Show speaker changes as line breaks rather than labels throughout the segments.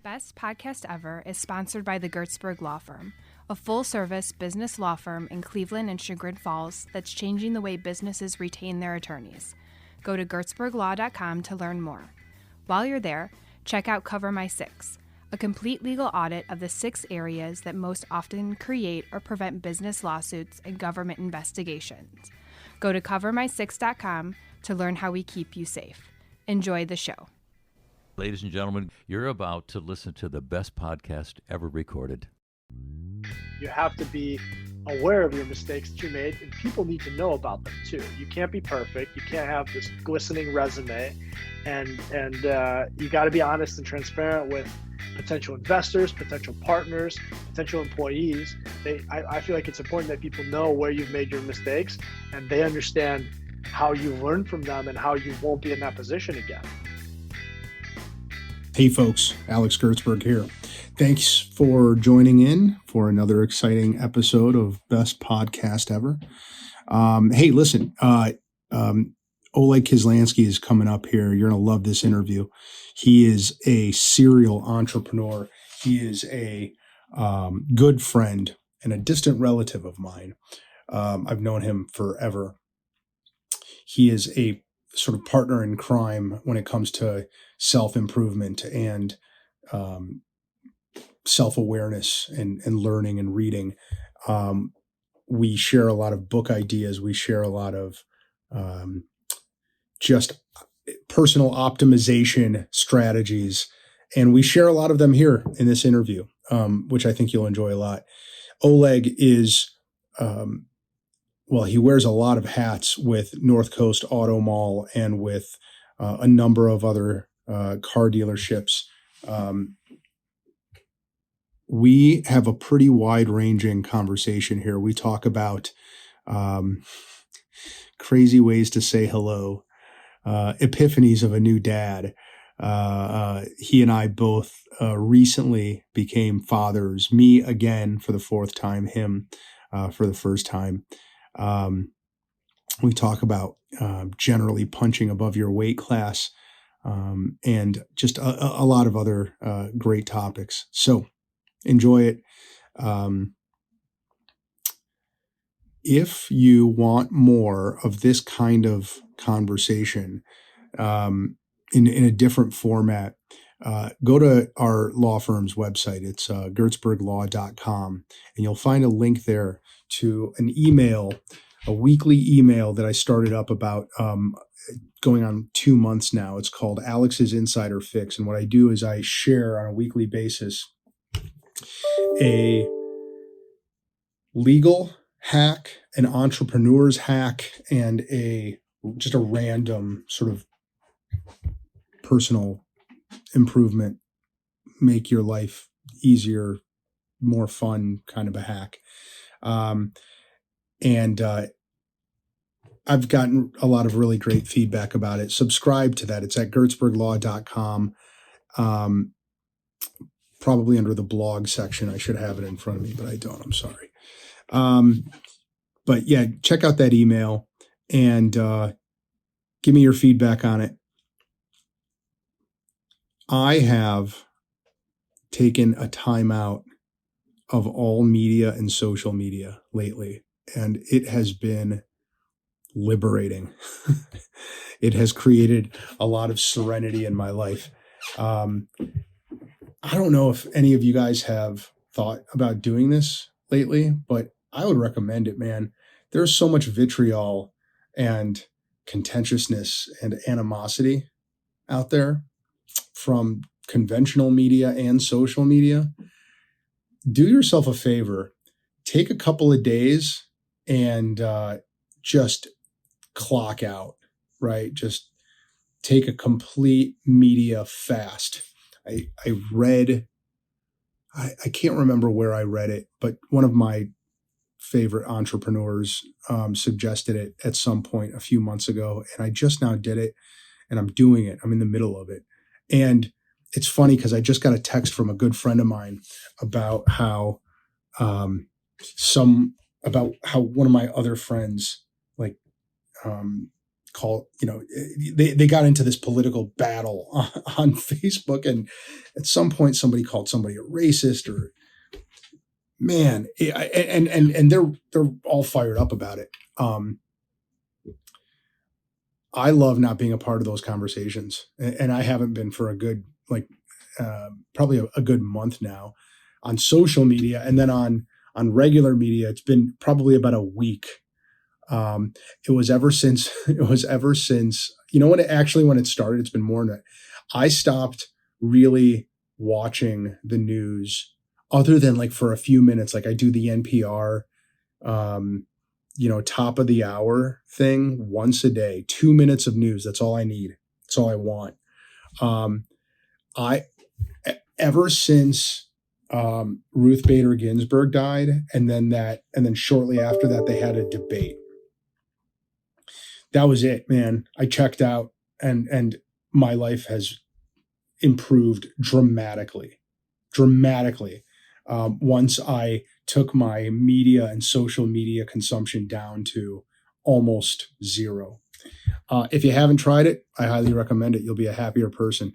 Best Podcast Ever is sponsored by the Gertzberg Law Firm, a full-service business law firm in Cleveland and Chagrin Falls that's changing the way businesses retain their attorneys. Go to gertzberglaw.com to learn more. While you're there, check out Cover My Six, a complete legal audit of the 6 areas that most often create or prevent business lawsuits and government investigations. Go to covermysix.com to learn how we keep you safe. Enjoy the show.
Ladies and gentlemen, you're about to listen to the best podcast ever recorded.
You have to be aware of your mistakes that you made, and people need to know about them too. You can't be perfect. You can't have this glistening resume, and you got to be honest and transparent with potential investors, potential partners, potential employees. I feel like it's important that people know where you've made your mistakes, and they understand how you learn from them and how you won't be in that position again.
Hey folks, Alex Gertzberg here. Thanks for joining in for another exciting episode of Best Podcast Ever. Hey, listen, Oleg Kislyansky is coming up here. You're going to love this interview. He is a serial entrepreneur. He is a good friend and a distant relative of mine. I've known him forever. He is a sort of partner in crime when it comes to self-improvement and self-awareness and learning and reading. We share a lot of book ideas. We share a lot of just personal optimization strategies. And we share a lot of them here in this interview, which I think you'll enjoy a lot. Oleg is, he wears a lot of hats with North Coast Auto Mall and with a number of other car dealerships. We have a pretty wide-ranging conversation here. We talk about crazy ways to say hello, epiphanies of a new dad. He and I both recently became fathers, me again for the 4th time, him for the first time. We talk about generally punching above your weight class, and just a lot of other great topics. So enjoy it. If you want more of this kind of conversation in a different format, go to our law firm's website. It's gertzberglaw.com, and you'll find a link there to an email, a weekly email that I started up about going on 2 months now. It's called Alex's Insider Fix. And what I do is I share on a weekly basis a legal hack, an entrepreneur's hack, and just a random sort of personal improvement, make your life easier, more fun kind of a hack. I've gotten a lot of really great feedback about it. Subscribe to that. It's at gertzberglaw.com. Probably under the blog section. I should have it in front of me, but I don't. I'm sorry. But yeah, check out that email and give me your feedback on it. I have taken a time out of all media and social media lately, and it has been liberating. It has created a lot of serenity in my life. I don't know if any of you guys have thought about doing this lately, but I would recommend it, man. There's so much vitriol and contentiousness and animosity out there from conventional media and social media. Do yourself a favor, take a couple of days and just clock out, right? Just take a complete media fast. I read, I can't remember where I read it, but one of my favorite entrepreneurs suggested it at some point a few months ago, and I just now did it, and I'm doing it. I'm in the middle of it. And it's funny because I just got a text from a good friend of mine about how one of my other friends they got into this political battle on Facebook, and at some point somebody called somebody a racist, or man, and they're all fired up about it. I love not being a part of those conversations, and I haven't been for a good probably a good month now on social media, and then on regular media. It's been probably about a week. It was ever since when it started. It's been more than that. I stopped really watching the news, other than like for a few minutes. Like I do the NPR, top of the hour thing once a day, 2 minutes of news. That's all I need. That's all I want. Ever since Ruth Bader Ginsburg died, and then shortly after that, they had a debate. That was it, man. I checked out, and my life has improved dramatically. Once I took my media and social media consumption down to almost zero. If you haven't tried it, I highly recommend it. You'll be a happier person.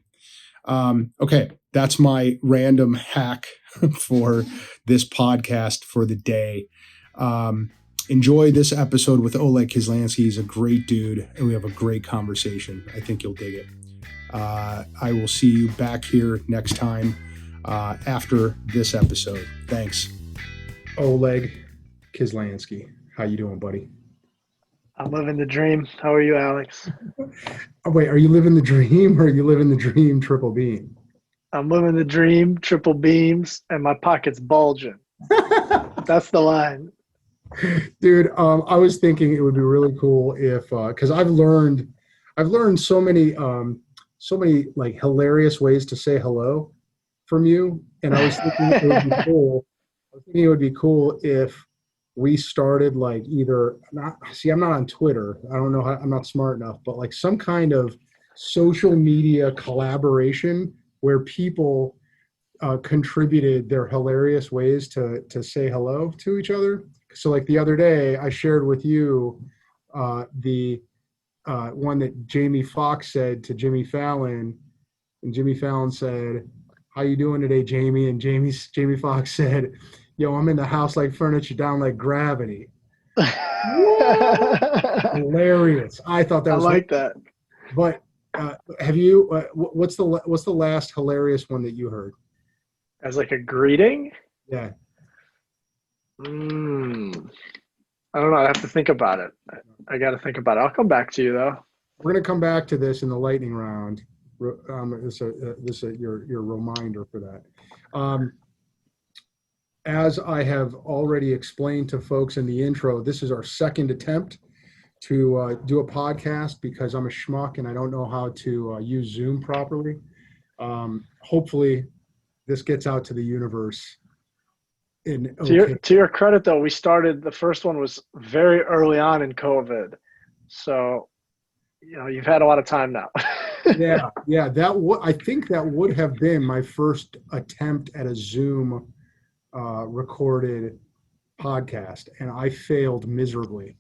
Okay, that's my random hack for this podcast for the day. Enjoy this episode with Oleg Kislyansky. He's a great dude, and we have a great conversation. I think you'll dig it. I will see you back here next time after this episode. Thanks. Oleg Kislyansky. How you doing, buddy?
I'm living the dream. How are you, Alex?
Oh, wait, are you living the dream, or are you living the dream triple beam?
I'm living the dream, triple beams, and my pocket's bulging. That's the line.
Dude, I was thinking it would be really cool if, because I've learned so many like hilarious ways to say hello from you, and I was thinking it would be cool. I was thinking it would be cool if we started like I'm not on Twitter. I don't know how, I'm not smart enough, but like some kind of social media collaboration where people contributed their hilarious ways to say hello to each other. So like the other day I shared with you the one that Jamie Foxx said to Jimmy Fallon, and Jimmy Fallon said, "How you doing today, Jamie?" And Jamie Foxx said, "Yo, I'm in the house like furniture, down like gravity." Hilarious. I thought that was
that.
But have you? What's the last hilarious one that you heard?
As like a greeting?
Yeah.
I don't know. I have to think about it. I got to think about it. I'll come back to you though.
We're gonna come back to this in the lightning round. This your reminder for that. As I have already explained to folks in the intro, this is our second attempt to do a podcast because I'm a schmuck and I don't know how to use Zoom properly. Hopefully, this gets out to the universe.
To your credit, though, the first one was very early on in COVID. So, you've had a lot of time now.
Yeah. I think that would have been my first attempt at a Zoom recorded podcast, and I failed miserably.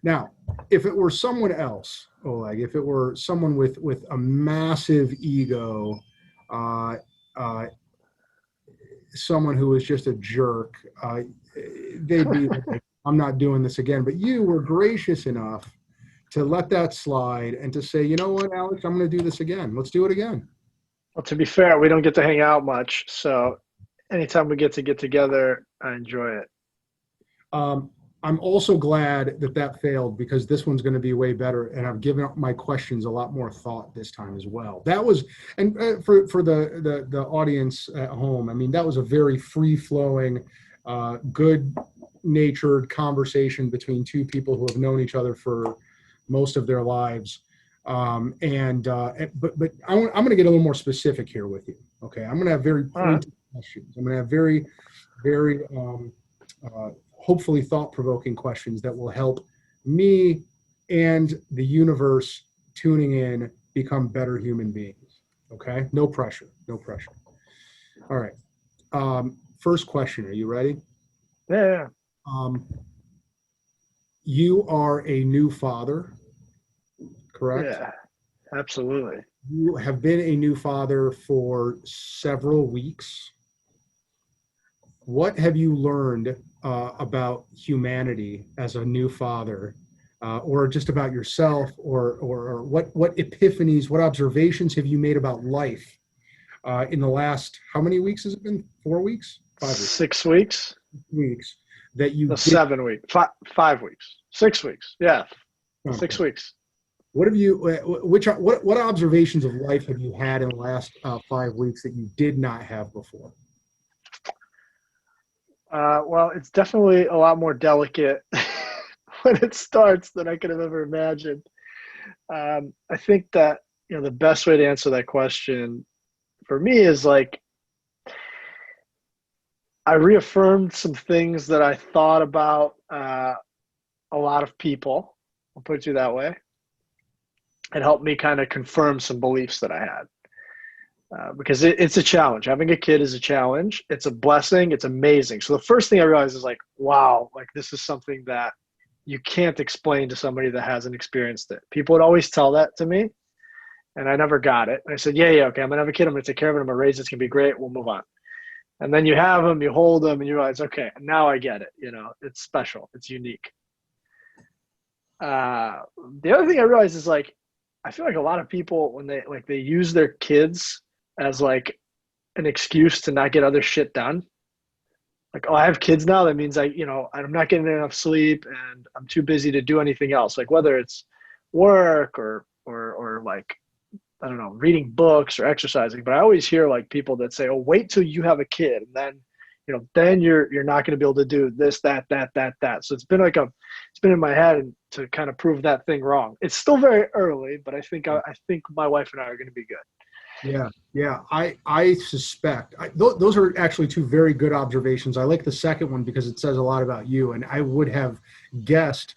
Now, if it were someone else, Oleg, if it were someone with a massive ego, someone who was just a jerk, they'd be like, "I'm not doing this again." But you were gracious enough to let that slide and to say, "You know what, Alex, I'm going to do this again. Let's do it again."
Well, to be fair, we don't get to hang out much, so anytime we get together, I enjoy it.
I'm also glad that failed, because this one's going to be way better, and I've given my questions a lot more thought this time as well. That was, and for the audience at home, I mean, that was a very free-flowing, good-natured conversation between two people who have known each other for most of their lives. But I'm going to get a little more specific here with you. Okay, I'm going to have very pointed questions. I'm going to have very, very hopefully thought-provoking questions that will help me and the universe tuning in become better human beings. Okay, no pressure. All right. First question. Are you ready?
Yeah.
You are a new father. correct?
Yeah, absolutely.
You have been a new father for several weeks. What have you learned about humanity as a new father, or just about yourself, or what epiphanies, what observations have you made about life in the last, how many weeks has it been? 4 weeks? 5 weeks?
6 weeks?
Weeks that you
No,
did.
7 weeks. 5 weeks. 6 weeks. Yeah,
Okay.
6 weeks.
What have you? What observations of life have you had in the last 5 weeks that you did not have before?
Well, it's definitely a lot more delicate when it starts than I could have ever imagined. I think that, the best way to answer that question for me is like, I reaffirmed some things that I thought about a lot of people. I'll put it to you that way. It helped me kind of confirm some beliefs that I had. Because it's a challenge. Having a kid is a challenge. It's a blessing. It's amazing. So the first thing I realized is like, wow, like this is something that you can't explain to somebody that hasn't experienced it. People would always tell that to me, and I never got it. I said, yeah, okay, I'm going to have a kid. I'm going to take care of it. I'm going to raise it. It's going to be great. We'll move on. And then you have them, you hold them, and you realize, okay, now I get it. It's special. It's unique. The other thing I realized is like, I feel like a lot of people, when they use their kids as like an excuse to not get other shit done. Like, oh, I have kids now. That means I'm not getting enough sleep and I'm too busy to do anything else. Like whether it's work or like, I don't know, reading books or exercising. But I always hear like people that say, oh, wait till you have a kid. And then you're not going to be able to do this, that. So it's been in my head to kind of prove that thing wrong. It's still very early, but I think my wife and I are going to be good.
Yeah. I suspect those are actually two very good observations. I like the second one because it says a lot about you. And I would have guessed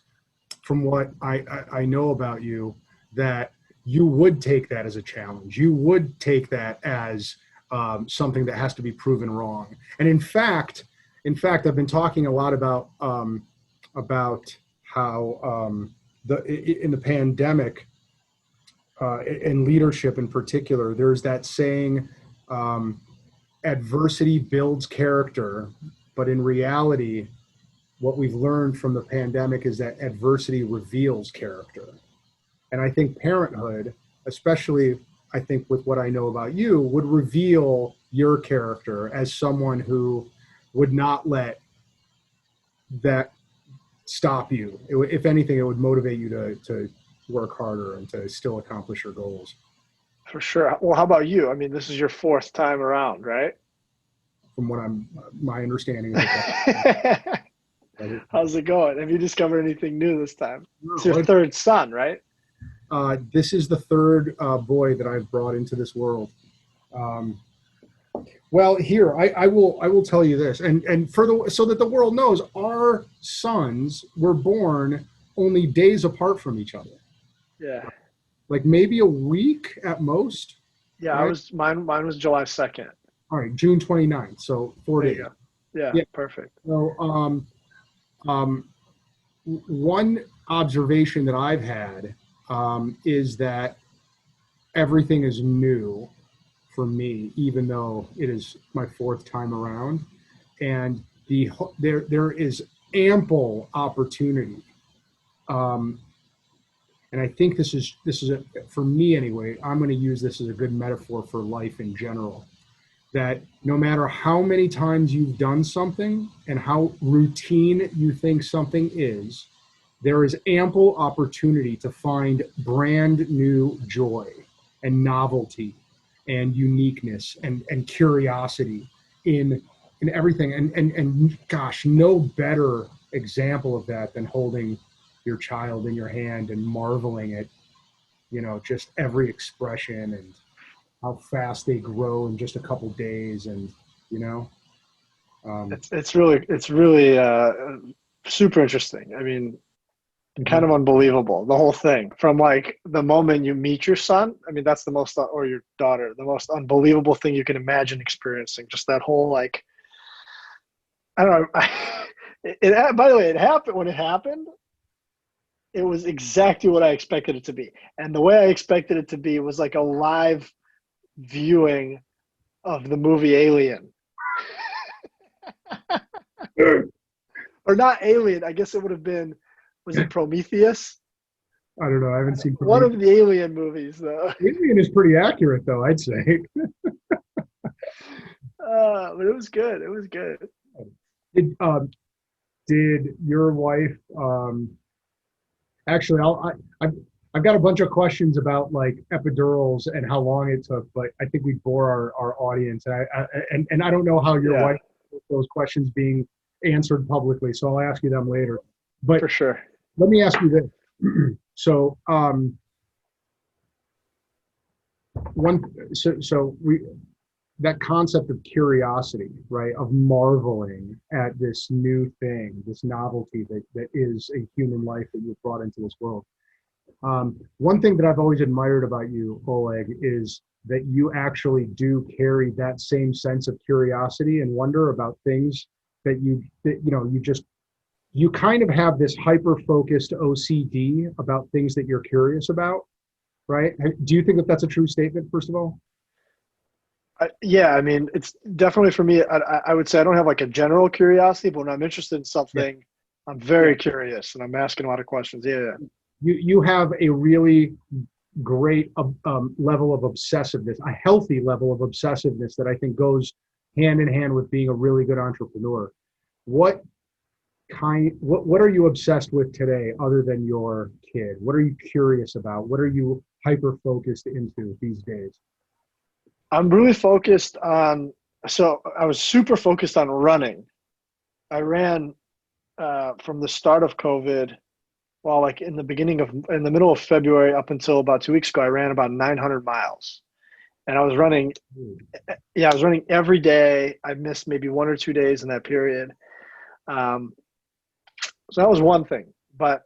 from what I know about you that you would take that as a challenge. You would take that as something that has to be proven wrong. And in fact, I've been talking a lot about how in the pandemic, in leadership in particular, there's that saying, adversity builds character. But in reality, what we've learned from the pandemic is that adversity reveals character. And I think parenthood, especially I think with what I know about you, would reveal your character as someone who would not let that stop you. If anything, it would motivate you to work harder and to still accomplish your goals.
For sure. Well, how about you? I mean, this is your 4th time around, right?
From what my understanding of it.
How's it going? Have you discovered anything new this time? It's your 3rd son, right?
This is the 3rd boy that I've brought into this world. Well, here I will tell you this, and so that the world knows, our sons were born only days apart from each other.
Yeah.
Like maybe a week at most.
Yeah,
right?
Mine was July 2nd.
All right, June 29th. So 4 days.
Yeah, perfect.
So one observation that I've had is that everything is new for me, even though it is my 4th time around, and there is ample opportunity. And I think this is for me anyway, I'm going to use this as a good metaphor for life in general, that no matter how many times you've done something and how routine you think something is, there is ample opportunity to find brand new joy and novelty and uniqueness and curiosity in everything. And gosh, no better example of that than holding your child in your hand and marveling at, just every expression and how fast they grow in just a couple days. And,
it's really super interesting. I mean, kind of unbelievable, the whole thing, from like the moment you meet your son. I mean, that's the most, or your daughter, the most unbelievable thing you can imagine experiencing. Just that whole, like, I don't know. By the way, it happened when it happened. It was exactly what I expected it to be. And the way I expected it to be was like a live viewing of the movie Alien. Or not Alien, I guess it would have been, was it Prometheus?
I don't know. I haven't seen
One of the Alien movies, though.
Alien is pretty accurate, though, I'd say.
But it was good. It was good.
Did your wife? Actually, I've got a bunch of questions about like epidurals and how long it took, but I think we bore our audience, and I don't know how your wife those questions being answered publicly, so I'll ask you them later. But
for sure,
let me ask you this. So that concept of curiosity, right, of marveling at this new thing, this novelty that is a human life that you've brought into this world. One thing that I've always admired about you, Oleg, is that you actually do carry that same sense of curiosity and wonder about things that you kind of have this hyper-focused OCD about things that you're curious about, right? Do you think that that's a true statement, first of all?
Yeah, I mean, it's definitely for me. I would say I don't have like a general curiosity, but when I'm interested in something, I'm very curious and I'm asking a lot of questions. Yeah.
You have a really great level of obsessiveness, a healthy level of obsessiveness that I think goes hand in hand with being a really good entrepreneur. What are you obsessed with today other than your kid? What are you curious about? What are you hyper-focused into these days?
I'm really focused on, so I was super focused on running. I ran from the start of COVID, well, like in the middle of February up until about 2 weeks ago, I ran about 900 miles. And I was running, I was running every day. I missed maybe 1 or 2 days in that period. So that was one thing, but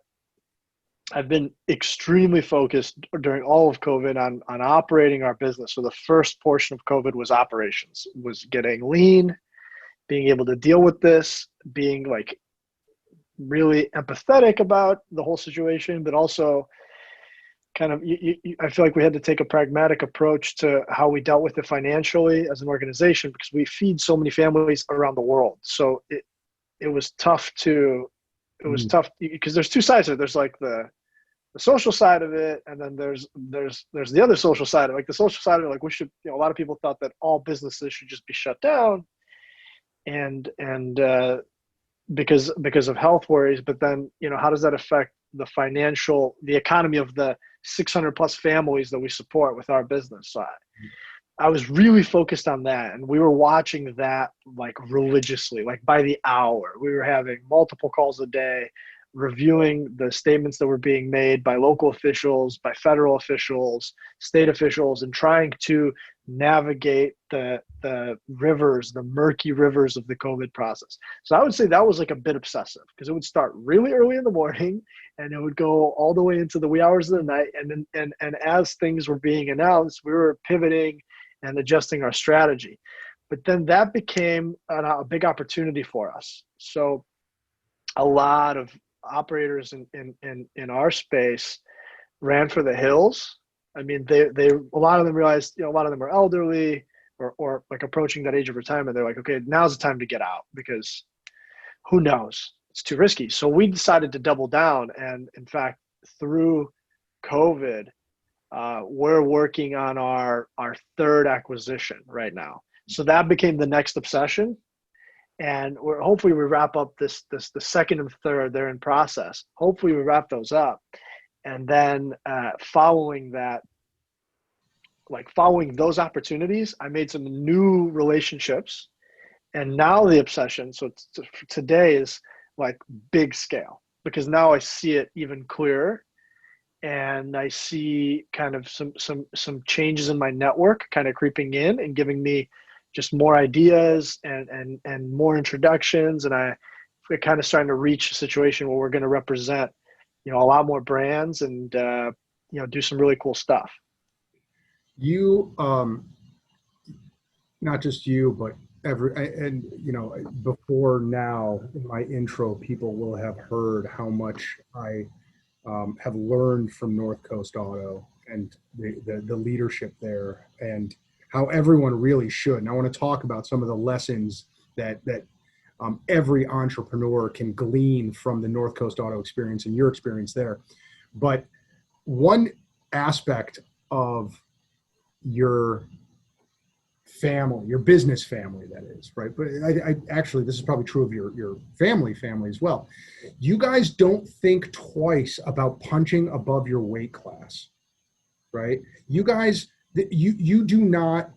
I've been extremely focused during all of COVID on operating our business. So the first portion of COVID was operations, was getting lean, being able to deal with this, being like really empathetic about the whole situation, but also kind of, I feel like we had to take a pragmatic approach to how we dealt with it financially as an organization, because we feed so many families around the world. So it was tough because there's two sides of it. There's like the social side of it, and then there's the other social side of it. Like the social side of it, like we should, a lot of people thought that all businesses should just be shut down, and because of health worries. But then, how does that affect the economy of the 600 plus families that we support with our business? So I was really focused on that, and we were watching that like religiously, like by the hour. We were having multiple calls a day, reviewing the statements that were being made by local officials, by federal officials, state officials, and trying to navigate the rivers, the murky rivers of the COVID process. So I would say that was like a bit obsessive, because it would start really early in the morning and it would go all the way into the wee hours of the night. And as things were being announced, we were pivoting and adjusting our strategy. But then that became a big opportunity for us. So a lot of operators in our space ran for the hills. I mean, they a lot of them realized, a lot of them are elderly or like approaching that age of retirement. They're like, okay, now's the time to get out, because who knows? It's too risky. So we decided to double down. And in fact, through COVID, we're working on our third acquisition right now. So that became the next obsession. And hopefully we wrap up the second and third. They're in process. Hopefully we wrap those up. And then following those opportunities, I made some new relationships. And now the obsession, so today, is like big scale, because now I see it even clearer. And I see kind of some changes in my network kind of creeping in and giving me just more ideas and more introductions. And we're kind of starting to reach a situation where we're going to represent, a lot more brands and, do some really cool stuff.
You, not just you, but before now in my intro, people will have heard how much I have learned from North Coast Auto and the leadership there, and how everyone really should. And I want to talk about some of the lessons that every entrepreneur can glean from the North Coast Auto experience and your experience there. But one aspect of your family, your business family, that is, right? But I actually, this is probably true of your family as well. You guys don't think twice about punching above your weight class, right? You guys, you do not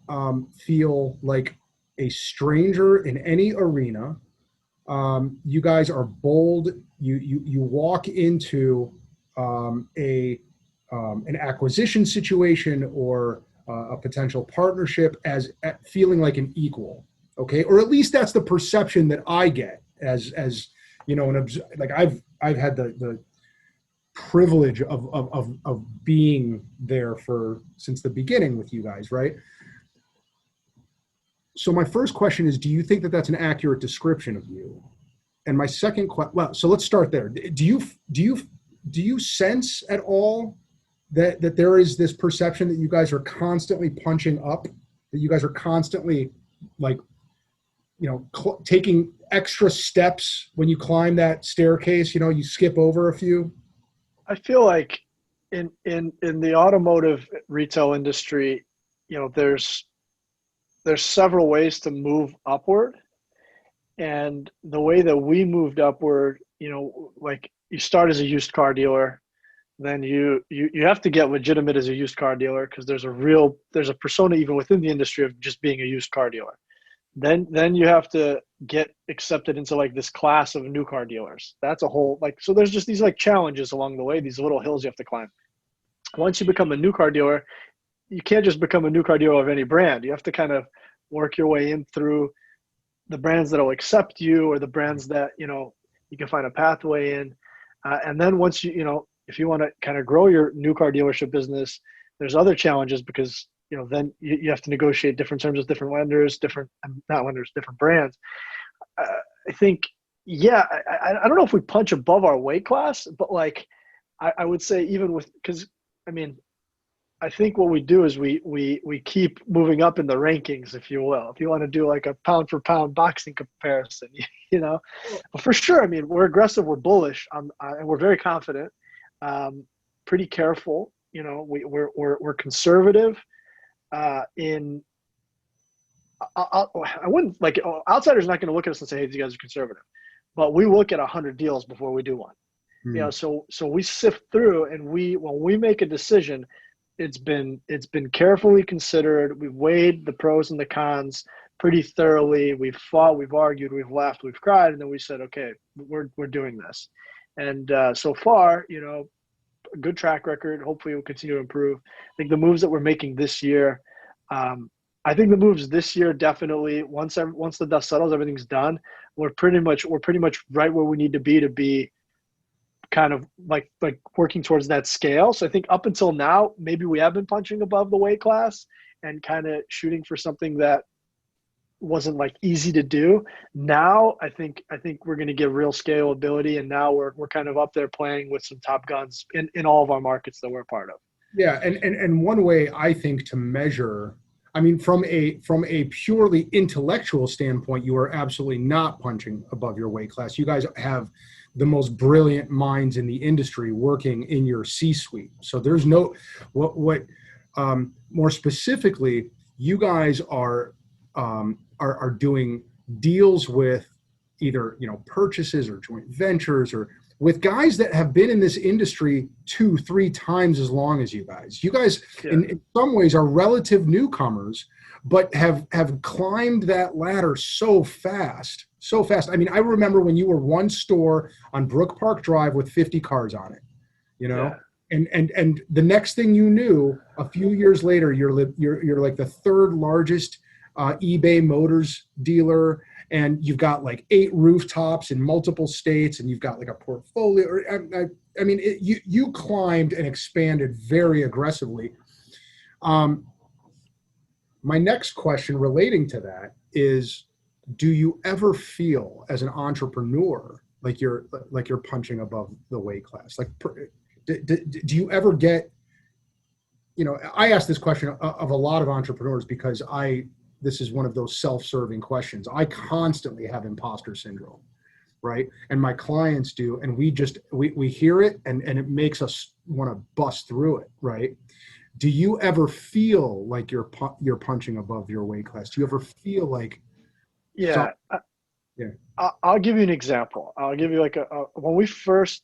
feel like a stranger in any arena. You guys are bold. You walk into an acquisition situation or a potential partnership as feeling like an equal, okay? Or at least that's the perception that I get as you know, like I've had the privilege of being there since the beginning with you guys, right? So my first question is, do you think that that's an accurate description of you? And my second question, well, so let's start there. Do you sense at all that there is this perception that you guys are constantly punching up, that you guys are constantly, like, you know, taking extra steps when you climb that staircase, you know, you skip over a few?
I feel like in the automotive retail industry, you know, there's several ways to move upward. And the way that we moved upward, you know, like you start as a used car dealer, then you have to get legitimate as a used car dealer, because there's a persona even within the industry of just being a used car dealer. Then you have to get accepted into like this class of new car dealers. That's a whole, like, so there's just these like challenges along the way, these little hills you have to climb. Once you become a new car dealer, you can't just become a new car dealer of any brand. You have to kind of work your way in through the brands that will accept you, or the brands that, you know, you can find a pathway in. And then once you know, if you want to kind of grow your new car dealership business, there's other challenges, because, you know, then you have to negotiate different terms with different lenders, different brands. I think, yeah, I don't know if we punch above our weight class, but like, I would say even with, because I mean, I think what we do is we keep moving up in the rankings, if you will. If you want to do like a pound for pound boxing comparison, you know, but for sure. I mean, we're aggressive, we're bullish, and we're very confident, pretty careful. You know, we're conservative. I wouldn't, like, outsiders are not going to look at us and say, hey, these guys are conservative, but we look at 100 deals before we do one. You know, so we sift through, and when we make a decision, it's been carefully considered. We've weighed the pros and the cons pretty thoroughly. We've fought, we've argued, we've laughed, we've cried, and then we said, okay, we're doing this. And so far, you know, a good track record. Hopefully, we'll continue to improve. I think the moves that we're making this year, definitely, once the dust settles, everything's done. We're pretty much right where we need to be kind of like working towards that scale. So I think up until now, maybe we have been punching above the weight class and kind of shooting for something that wasn't like easy to do. Now I think we're going to get real scalability, and now we're kind of up there playing with some top guns in all of our markets that we're a part of.
Yeah, and one way I think to measure, I mean, from a purely intellectual standpoint, you are absolutely not punching above your weight class. You guys have the most brilliant minds in the industry working in your C-suite. So there's no, more specifically, you guys are doing deals with either, you know, purchases or joint ventures, or with guys that have been in this industry 2-3 times as long as you guys. You guys, yeah, in some ways are relative newcomers, but have climbed that ladder so fast. I mean, I remember when you were one store on Brook Park Drive with 50 cars on it, you know, yeah, and the next thing you knew, a few years later, you're like the third largest eBay Motors dealer, and you've got like 8 rooftops in multiple states, and you've got like a portfolio. I mean, you climbed and expanded very aggressively. My next question relating to that is, do you ever feel as an entrepreneur like you're punching above the weight class? Like Do you ever get, I ask this question of a lot of entrepreneurs because this is one of those self-serving questions. I constantly have imposter syndrome, right? And my clients do, and we hear it and it makes us want to bust through it, right? Do you ever feel like you're punching above your weight class? Do you ever feel like?
Yeah.
Yeah.
I'll give you an example. I'll give you when we first,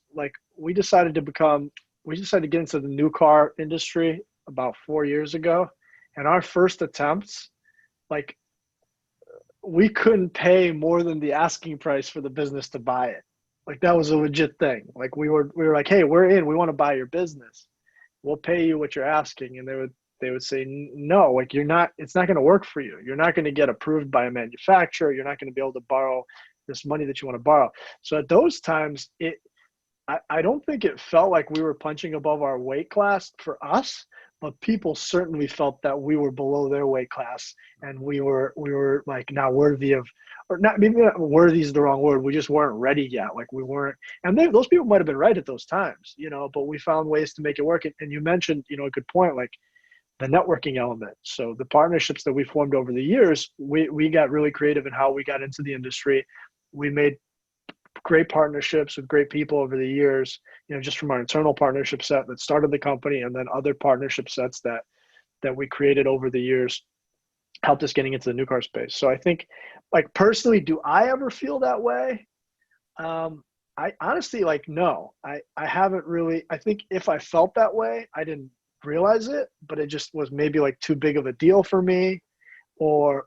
we decided to get into the new car industry about 4 years ago. And our first attempts, we couldn't pay more than the asking price for the business to buy it. That was a legit thing. We were like, hey, we're in, we want to buy your business. We'll pay you what you're asking. And they would say, no, you're not, it's not going to work for you. You're not going to get approved by a manufacturer. You're not going to be able to borrow this money that you want to borrow. So at those times, I don't think it felt like we were punching above our weight class for us, but people certainly felt that we were below their weight class and we were not worthy of, or not, maybe not worthy is the wrong word. We just weren't ready yet. We weren't, and those people might've been right at those times, but we found ways to make it work. And you mentioned, a good point, the networking element. So the partnerships that we formed over the years, we got really creative in how we got into the industry. We made great partnerships with great people over the years, just from our internal partnership set that started the company, and then other partnership sets that we created over the years helped us getting into the new car space. So I think, personally, do I ever feel that way? I honestly, no, I haven't really. I think if I felt that way, I didn't realize it, but it just was maybe too big of a deal for me, or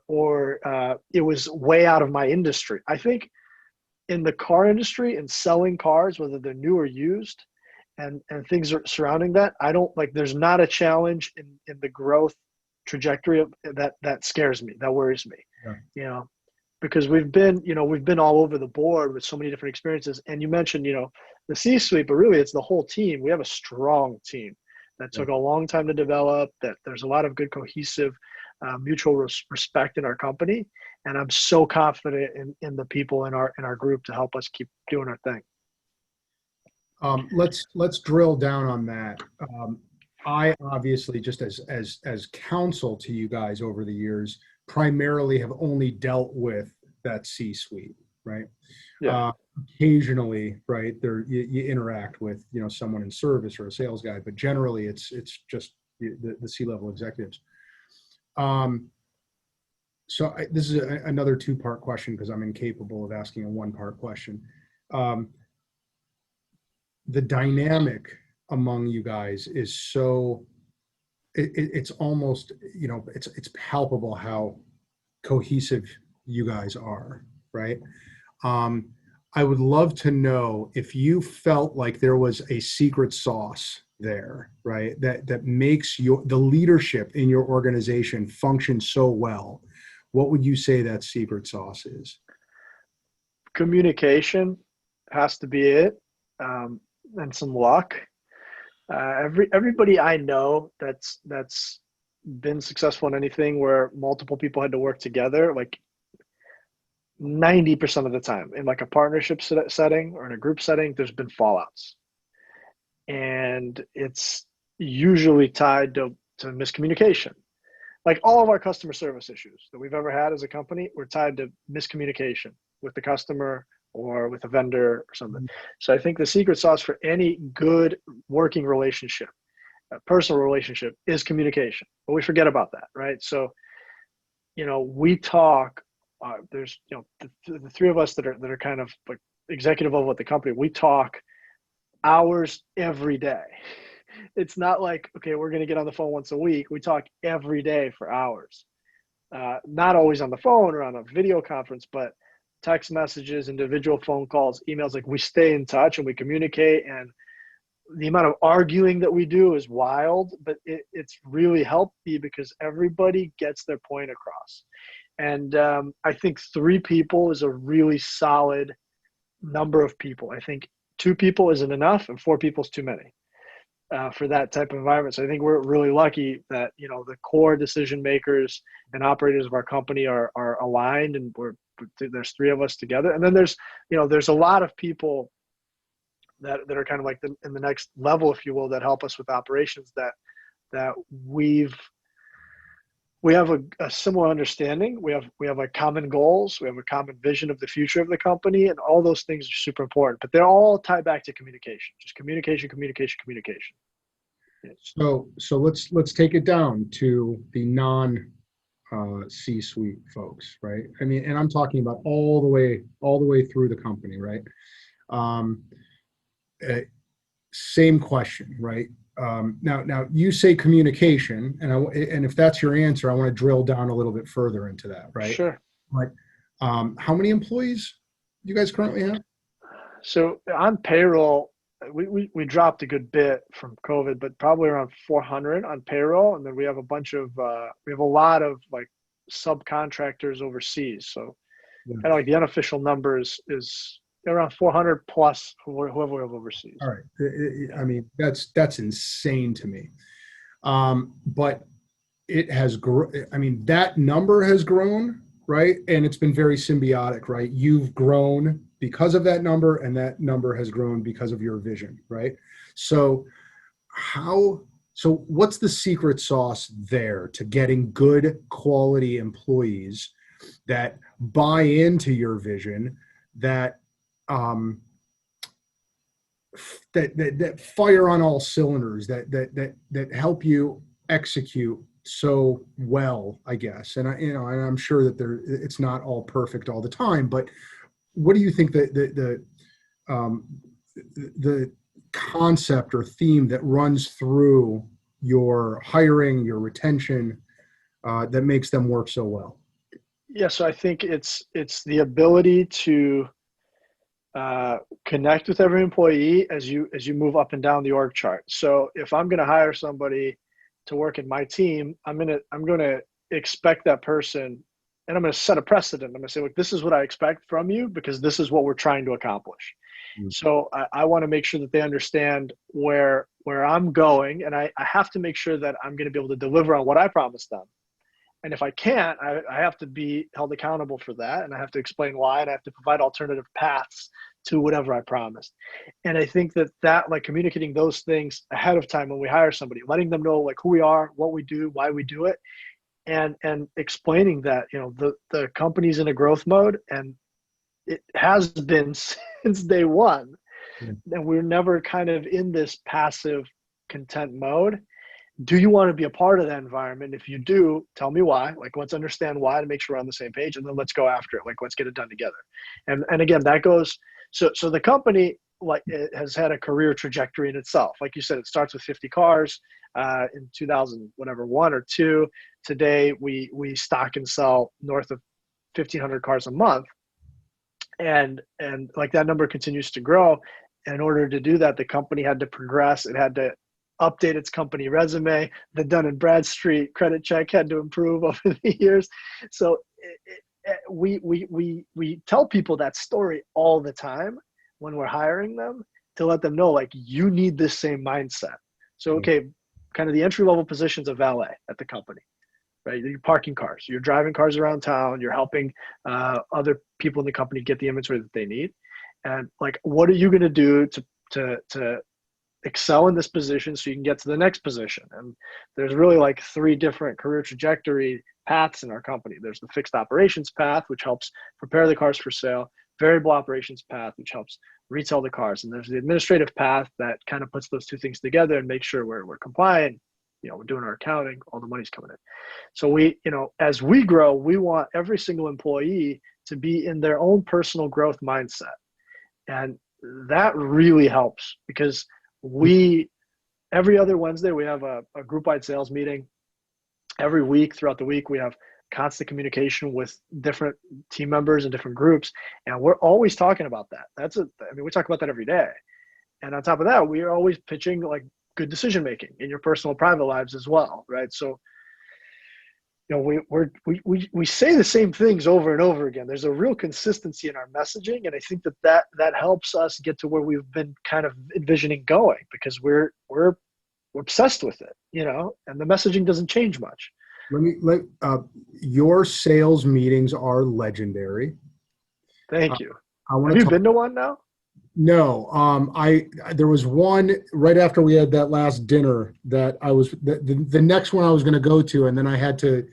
it was way out of my industry. I think in the car industry and selling cars, whether they're new or used, and things are surrounding that, I don't there's not a challenge in the growth trajectory of that scares me, that worries me. Yeah. Because we've been all over the board with so many different experiences. And you mentioned, the C-suite, but really it's the whole team. We have a strong team that took a long time to develop, that there's a lot of good cohesive mutual respect in our company. And I'm so confident in the people in our group to help us keep doing our thing.
Let's drill down on that. I obviously, just as counsel to you guys over the years, primarily have only dealt with that C-suite, right?
Yeah.
Occasionally, right, there you interact with someone in service or a sales guy, but generally it's just the C-level executives. So this is another two-part question because I'm incapable of asking a one-part question. The dynamic among you guys is so it's almost it's palpable how cohesive you guys are, right? I would love to know if you felt like there was a secret sauce there, right? That makes the leadership in your organization function so well. What would you say that secret sauce is?
Communication has to be it, and some luck. Everybody I know that's been successful in anything where multiple people had to work together, 90% of the time in a partnership setting or in a group setting, there's been fallouts. And it's usually tied to miscommunication. All of our customer service issues that we've ever had as a company were tied to miscommunication with the customer or with a vendor or something. So I think the secret sauce for any good working relationship, a personal relationship, is communication. But we forget about that, right? So, we talk, there's, the three of us that are kind of executive level at the company, we talk hours every day. It's not okay, we're going to get on the phone once a week. We talk every day for hours. Not always on the phone or on a video conference, but text messages, individual phone calls, emails. We stay in touch and we communicate, and the amount of arguing that we do is wild, but it's really helped me because everybody gets their point across. And I think 3 people is a really solid number of people. I think 2 people isn't enough and 4 people is too many for that type of environment. So I think we're really lucky that, the core decision makers and operators of our company are aligned, and there's 3 of us together. And then there's a lot of people that are kind of like in the next level, if you will, that help us with operations, that we have a similar understanding. We have like common goals. We have a common vision of the future of the company, and all those things are super important. But they're all tied back to communication. Just communication.
So let's take it down to the non C-suite folks, right? I mean, and I'm talking about all the way through the company, right? Same question, right? Now you say communication, and if that's your answer, I want to drill down a little bit further into that, right?
Sure.
But how many employees you guys currently have?
So on payroll, we dropped a good bit from COVID, but probably around 400 on payroll, and then we have a lot of like subcontractors overseas. So kind of like the unofficial numbers is around 400 plus whoever we have overseas.
All right. I mean, that's insane to me. But it has I mean, that number has grown, right? And it's been very symbiotic, right? You've grown because of that number, and that number has grown because of your vision, right? So what's the secret sauce there to getting good quality employees that buy into your vision, that that fire on all cylinders, that help you execute so well, I guess. And I'm sure that it's not all perfect all the time, but what do you think that the concept or theme that runs through your hiring, your retention, that makes them work so well?
Yeah, so I think it's the ability to connect with every employee as you move up and down the org chart. So if I'm going to hire somebody to work in my team, I'm going to expect that person, and I'm going to set a precedent. I'm going to say, look, this is what I expect from you because this is what we're trying to accomplish. Mm-hmm. So I want to make sure that they understand where I'm going, and I have to make sure that I'm going to be able to deliver on what I promised them. And if I can't, I have to be held accountable for that, and I have to explain why, and I have to provide alternative paths to whatever I promised. And I think that like communicating those things ahead of time when we hire somebody, letting them know like who we are, what we do, why we do it, and explaining that, the company's in a growth mode, and it has been since day one. And we're never kind of in this passive content mode. Do you want to be a part of that environment? If you do, tell me why. Like, let's understand why to make sure we're on the same page, and then let's go after it. Like, let's get it done together. And again, that goes. So the company, like, it has had a career trajectory in itself. Like you said, it starts with 50 cars in 2001 or 2. Today, we stock and sell north of 1,500 cars a month, and like that number continues to grow. In order to do that, the company had to progress. It had to update its company resume. The Dun & Bradstreet credit check had to improve over the years. So we tell people that story all the time when we're hiring them, to let them know, like, you need this same mindset. So, okay, kind of the entry-level positions of valet at the company, right? You're parking cars, you're driving cars around town, you're helping other people in the company get the inventory that they need. And like, what are you going to do to excel in this position so you can get to the next position? And there's really like 3 different career trajectory paths in our company. There's the fixed operations path, which helps prepare the cars for sale, variable operations path, which helps retail the cars, and there's the administrative path that kind of puts those 2 things together and makes sure we're compliant. We're doing our accounting, all the money's coming in. So we, as we grow, we want every single employee to be in their own personal growth mindset. And that really helps, because every other Wednesday, we have a group-wide sales meeting. Every week, throughout the week, we have constant communication with different team members and different groups. And we're always talking about that. We talk about that every day. And on top of that, we are always pitching like good decision-making in your personal private lives as well. Right. So, we say the same things over and over again. There's a real consistency in our messaging. And I think that helps us get to where we've been kind of envisioning going, because we're obsessed with it, and the messaging doesn't change much.
Your sales meetings are legendary.
Thank you. Have you been to one now?
No, there was one right after we had that last dinner that I was the next one I was going to go to, and then I had to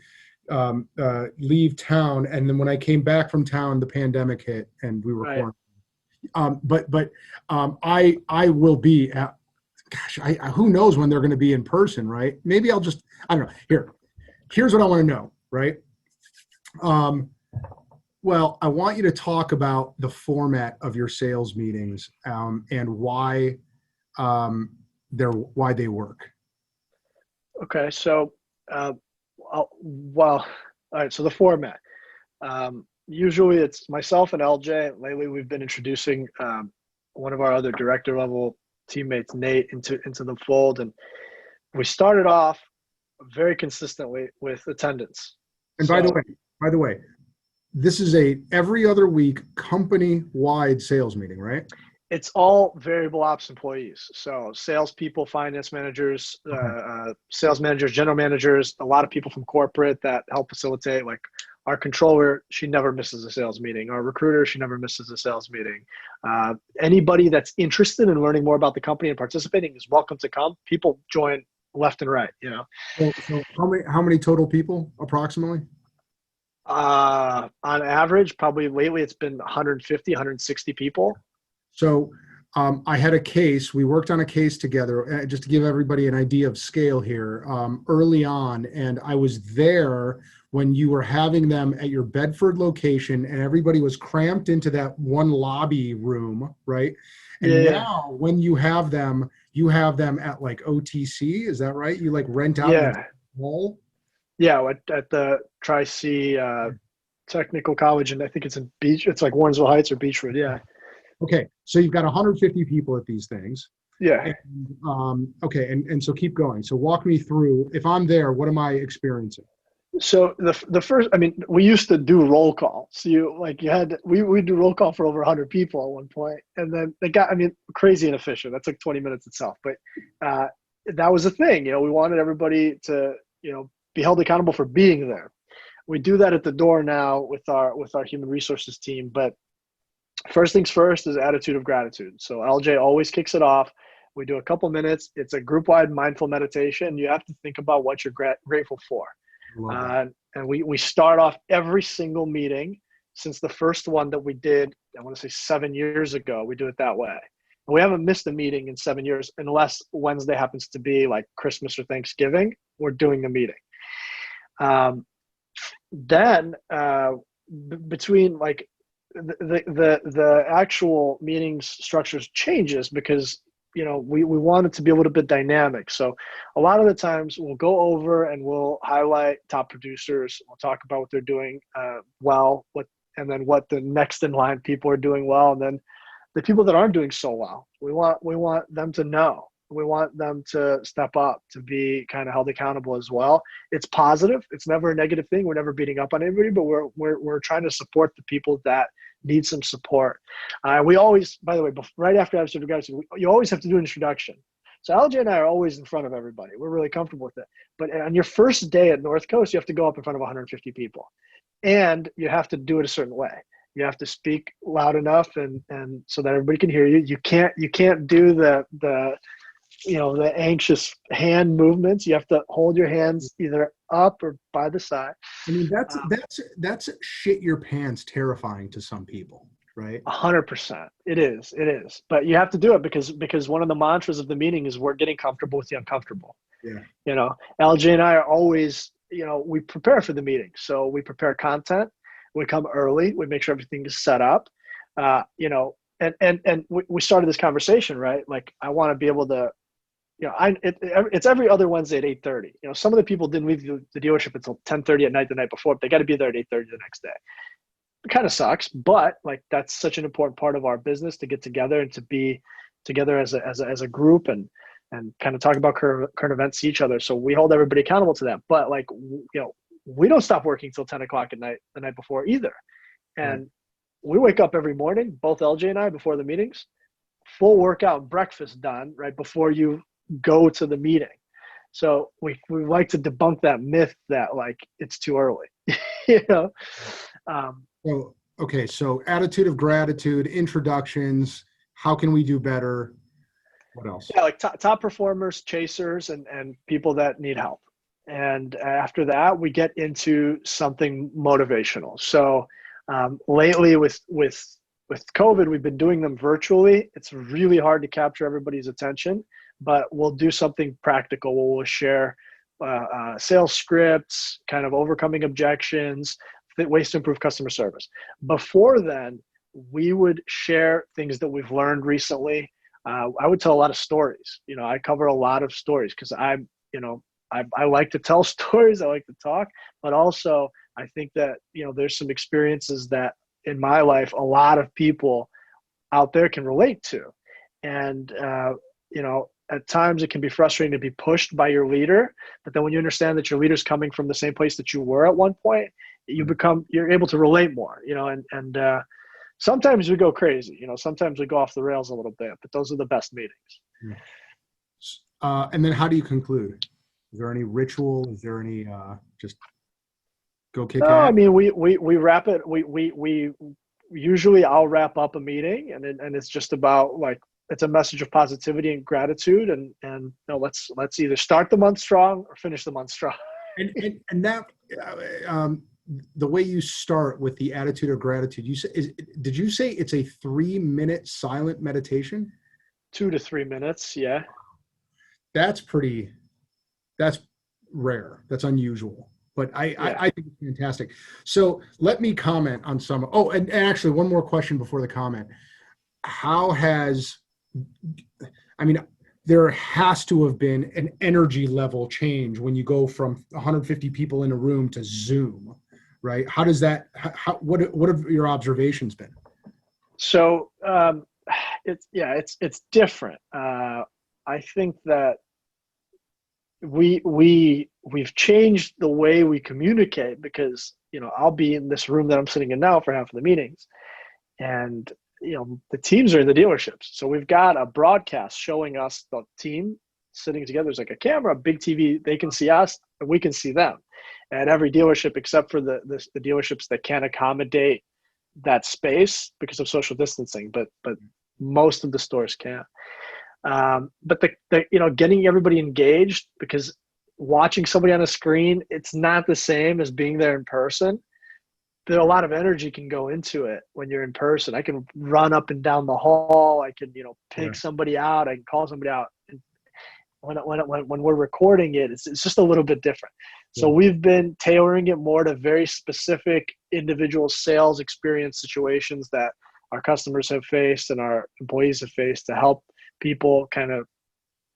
leave town, and then when I came back from town, the pandemic hit, and we were
Right.
quarantined. I will be at. Gosh, who knows when they're going to be in person, right? Maybe I don't know. Here's what I want to know, right? Well, I want you to talk about the format of your sales meetings and why they work.
Okay, so all right. So the format. Usually it's myself and LJ. Lately, we've been introducing one of our other director level teammates, Nate, into the fold, and we started off very consistently with attendance.
And by the way, this is a every other week company-wide sales meeting, right?
It's all variable ops employees. So salespeople, finance managers, sales managers, general managers, a lot of people from corporate that help facilitate. Like our controller, she never misses a sales meeting. Our recruiter, she never misses a sales meeting. Anybody that's interested in learning more about the company and participating is welcome to come. People join left and right, you know.
So how many total people approximately?
On average, probably lately it's been 150, 160 people.
So I had a case, we worked on a case together, just to give everybody an idea of scale here, early on, and I was there when you were having them at your Bedford location and everybody was cramped into that one lobby room, right? And now when you have them at like OTC, is that right? You like rent out the hall?
Yeah, at the Tri-C Technical College, and I think it's in it's like Warrensville Heights or Beechwood, yeah.
Okay, so you've got 150 people at these things.
Yeah.
And, okay, and so keep going. So walk me through, if I'm there, what am I experiencing?
So the first, I mean, we used to do roll call. So we do roll call for over 100 people at one point, and then crazy inefficient. That's like 20 minutes itself. But that was the thing, you know, we wanted everybody to, you know, be held accountable for being there. We do that at the door now with our human resources team, but first things first is attitude of gratitude. So LJ always kicks it off. We do a couple minutes. It's a group-wide mindful meditation. You have to think about what you're grateful for. And we start off every single meeting since the first one that we did, I want to say 7 years ago, we do it that way. And we haven't missed a meeting in 7 years unless Wednesday happens to be like Christmas or Thanksgiving. We're doing the meeting. Then between like the actual meetings structures changes because, you know, we want it to be a little bit dynamic. So a lot of the times we'll go over and we'll highlight top producers. We'll talk about what they're doing and then what the next in line people are doing well. And then the people that aren't doing so well, we want them to know. We want them to step up, to be kind of held accountable as well. It's positive. It's never a negative thing. We're never beating up on anybody, but we're trying to support the people that need some support. We always, by the way, right after attitude of gratitude, you always have to do an introduction. So LJ and I are always in front of everybody. We're really comfortable with it. But on your first day at North Coast, you have to go up in front of 150 people, and you have to do it a certain way. You have to speak loud enough and so that everybody can hear you. You can't do the anxious hand movements. You have to hold your hands either up or by the side.
I mean, that's shit your pants terrifying to some people, right?
100%. It is. But you have to do it because one of the mantras of the meeting is we're getting comfortable with the uncomfortable.
Yeah.
You know, LJ and I are always, you know, we prepare for the meeting. So we prepare content. We come early. We make sure everything is set up. You know, and we started this conversation, right? Like I want to be able to, you know, it's every other Wednesday at 8:30. You know, some of the people didn't leave the dealership until 10:30 at night the night before, but they got to be there at 8:30 the next day. It kind of sucks, but like that's such an important part of our business, to get together and to be together as a group and kind of talk about current events to each other. So we hold everybody accountable to that. But like, you know, we don't stop working till 10 o'clock at night the night before either. And we wake up every morning, both LJ and I, before the meetings, full workout, breakfast done right before you go to the meeting. So we like to debunk that myth that like it's too early. You know.
So attitude of gratitude, introductions, how can we do better? What else?
Yeah, like top performers, chasers, and people that need help. And after that, we get into something motivational. So lately with COVID, we've been doing them virtually. It's really hard to capture everybody's attention, but we'll do something practical. We'll share sales scripts, kind of overcoming objections, ways to improve customer service. Before then, we would share things that we've learned recently. I would tell a lot of stories. I cover a lot of stories because I like to tell stories. I like to talk, but also I think that, there's some experiences that in my life, a lot of people out there can relate to. And, at times it can be frustrating to be pushed by your leader, but then when you understand that your leader's coming from the same place that you were at one point, you're able to relate more, and sometimes we go crazy, sometimes we go off the rails a little bit, but those are the best meetings.
And then how do you conclude? Is there any ritual? Is there any, just go kick ass?
I mean, we wrap it. We usually I'll wrap up a meeting and it's just about like, it's a message of positivity and gratitude. And let's either start the month strong or finish the month strong.
And that, the way you start with the attitude of gratitude, did you say it's a 3-minute silent meditation?
2 to 3 minutes. Yeah.
That's rare. That's unusual, but I think it's fantastic. So let me comment on some. Oh, and actually one more question before the comment. There has to have been an energy level change when you go from 150 people in a room to Zoom, right? How does that, what have your observations been?
So it's different. I think that we've changed the way we communicate because, I'll be in this room that I'm sitting in now for half of the meetings, and the teams are in the dealerships. So we've got a broadcast showing us the team sitting together. There's like a camera, a big TV. They can see us and we can see them at every dealership, except for the dealerships that can't accommodate that space because of social distancing. But most of the stores can. But getting everybody engaged, because watching somebody on a screen, it's not the same as being there in person. There a lot of energy can go into it when you're in person. I can run up and down the hall. I can, pick somebody out. I can call somebody out. And when we're recording it, it's just a little bit different. So we've been tailoring it more to very specific individual sales experience situations that our customers have faced and our employees have faced to help people kind of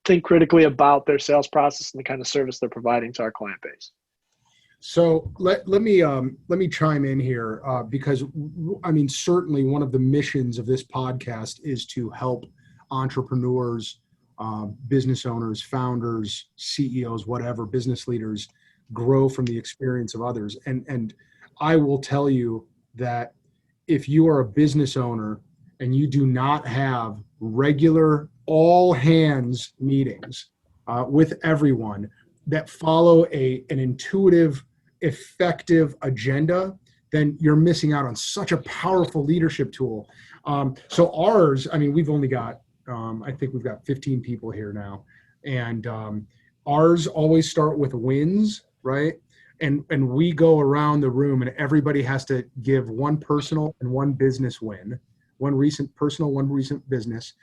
think critically about their sales process and the kind of service they're providing to our client base.
So let me chime in here because certainly one of the missions of this podcast is to help entrepreneurs, business owners, founders, CEOs, whatever, business leaders grow from the experience of others. And I will tell you that if you are a business owner and you do not have regular all hands meetings with everyone that follow an intuitive, effective agenda, then you're missing out on such a powerful leadership tool. So ours, we've only got, I think we've got 15 people here now. And ours always start with wins, right? And we go around the room and everybody has to give one personal and one business win, one recent personal, one recent business.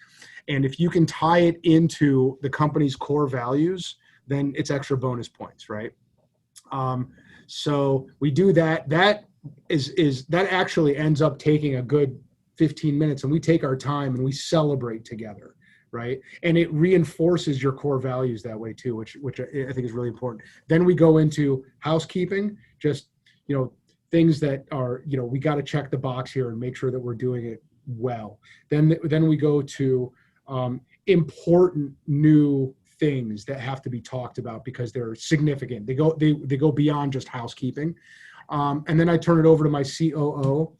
And if you can tie it into the company's core values, then it's extra bonus points, right? So we do that. That actually ends up taking a good 15 minutes, and we take our time and we celebrate together, right? And it reinforces your core values that way too, which I think is really important. Then we go into housekeeping, just, things that are, we got to check the box here and make sure that we're doing it well. Then we go to important new things that have to be talked about because they're significant. They go beyond just housekeeping. And then I turn it over to my COO.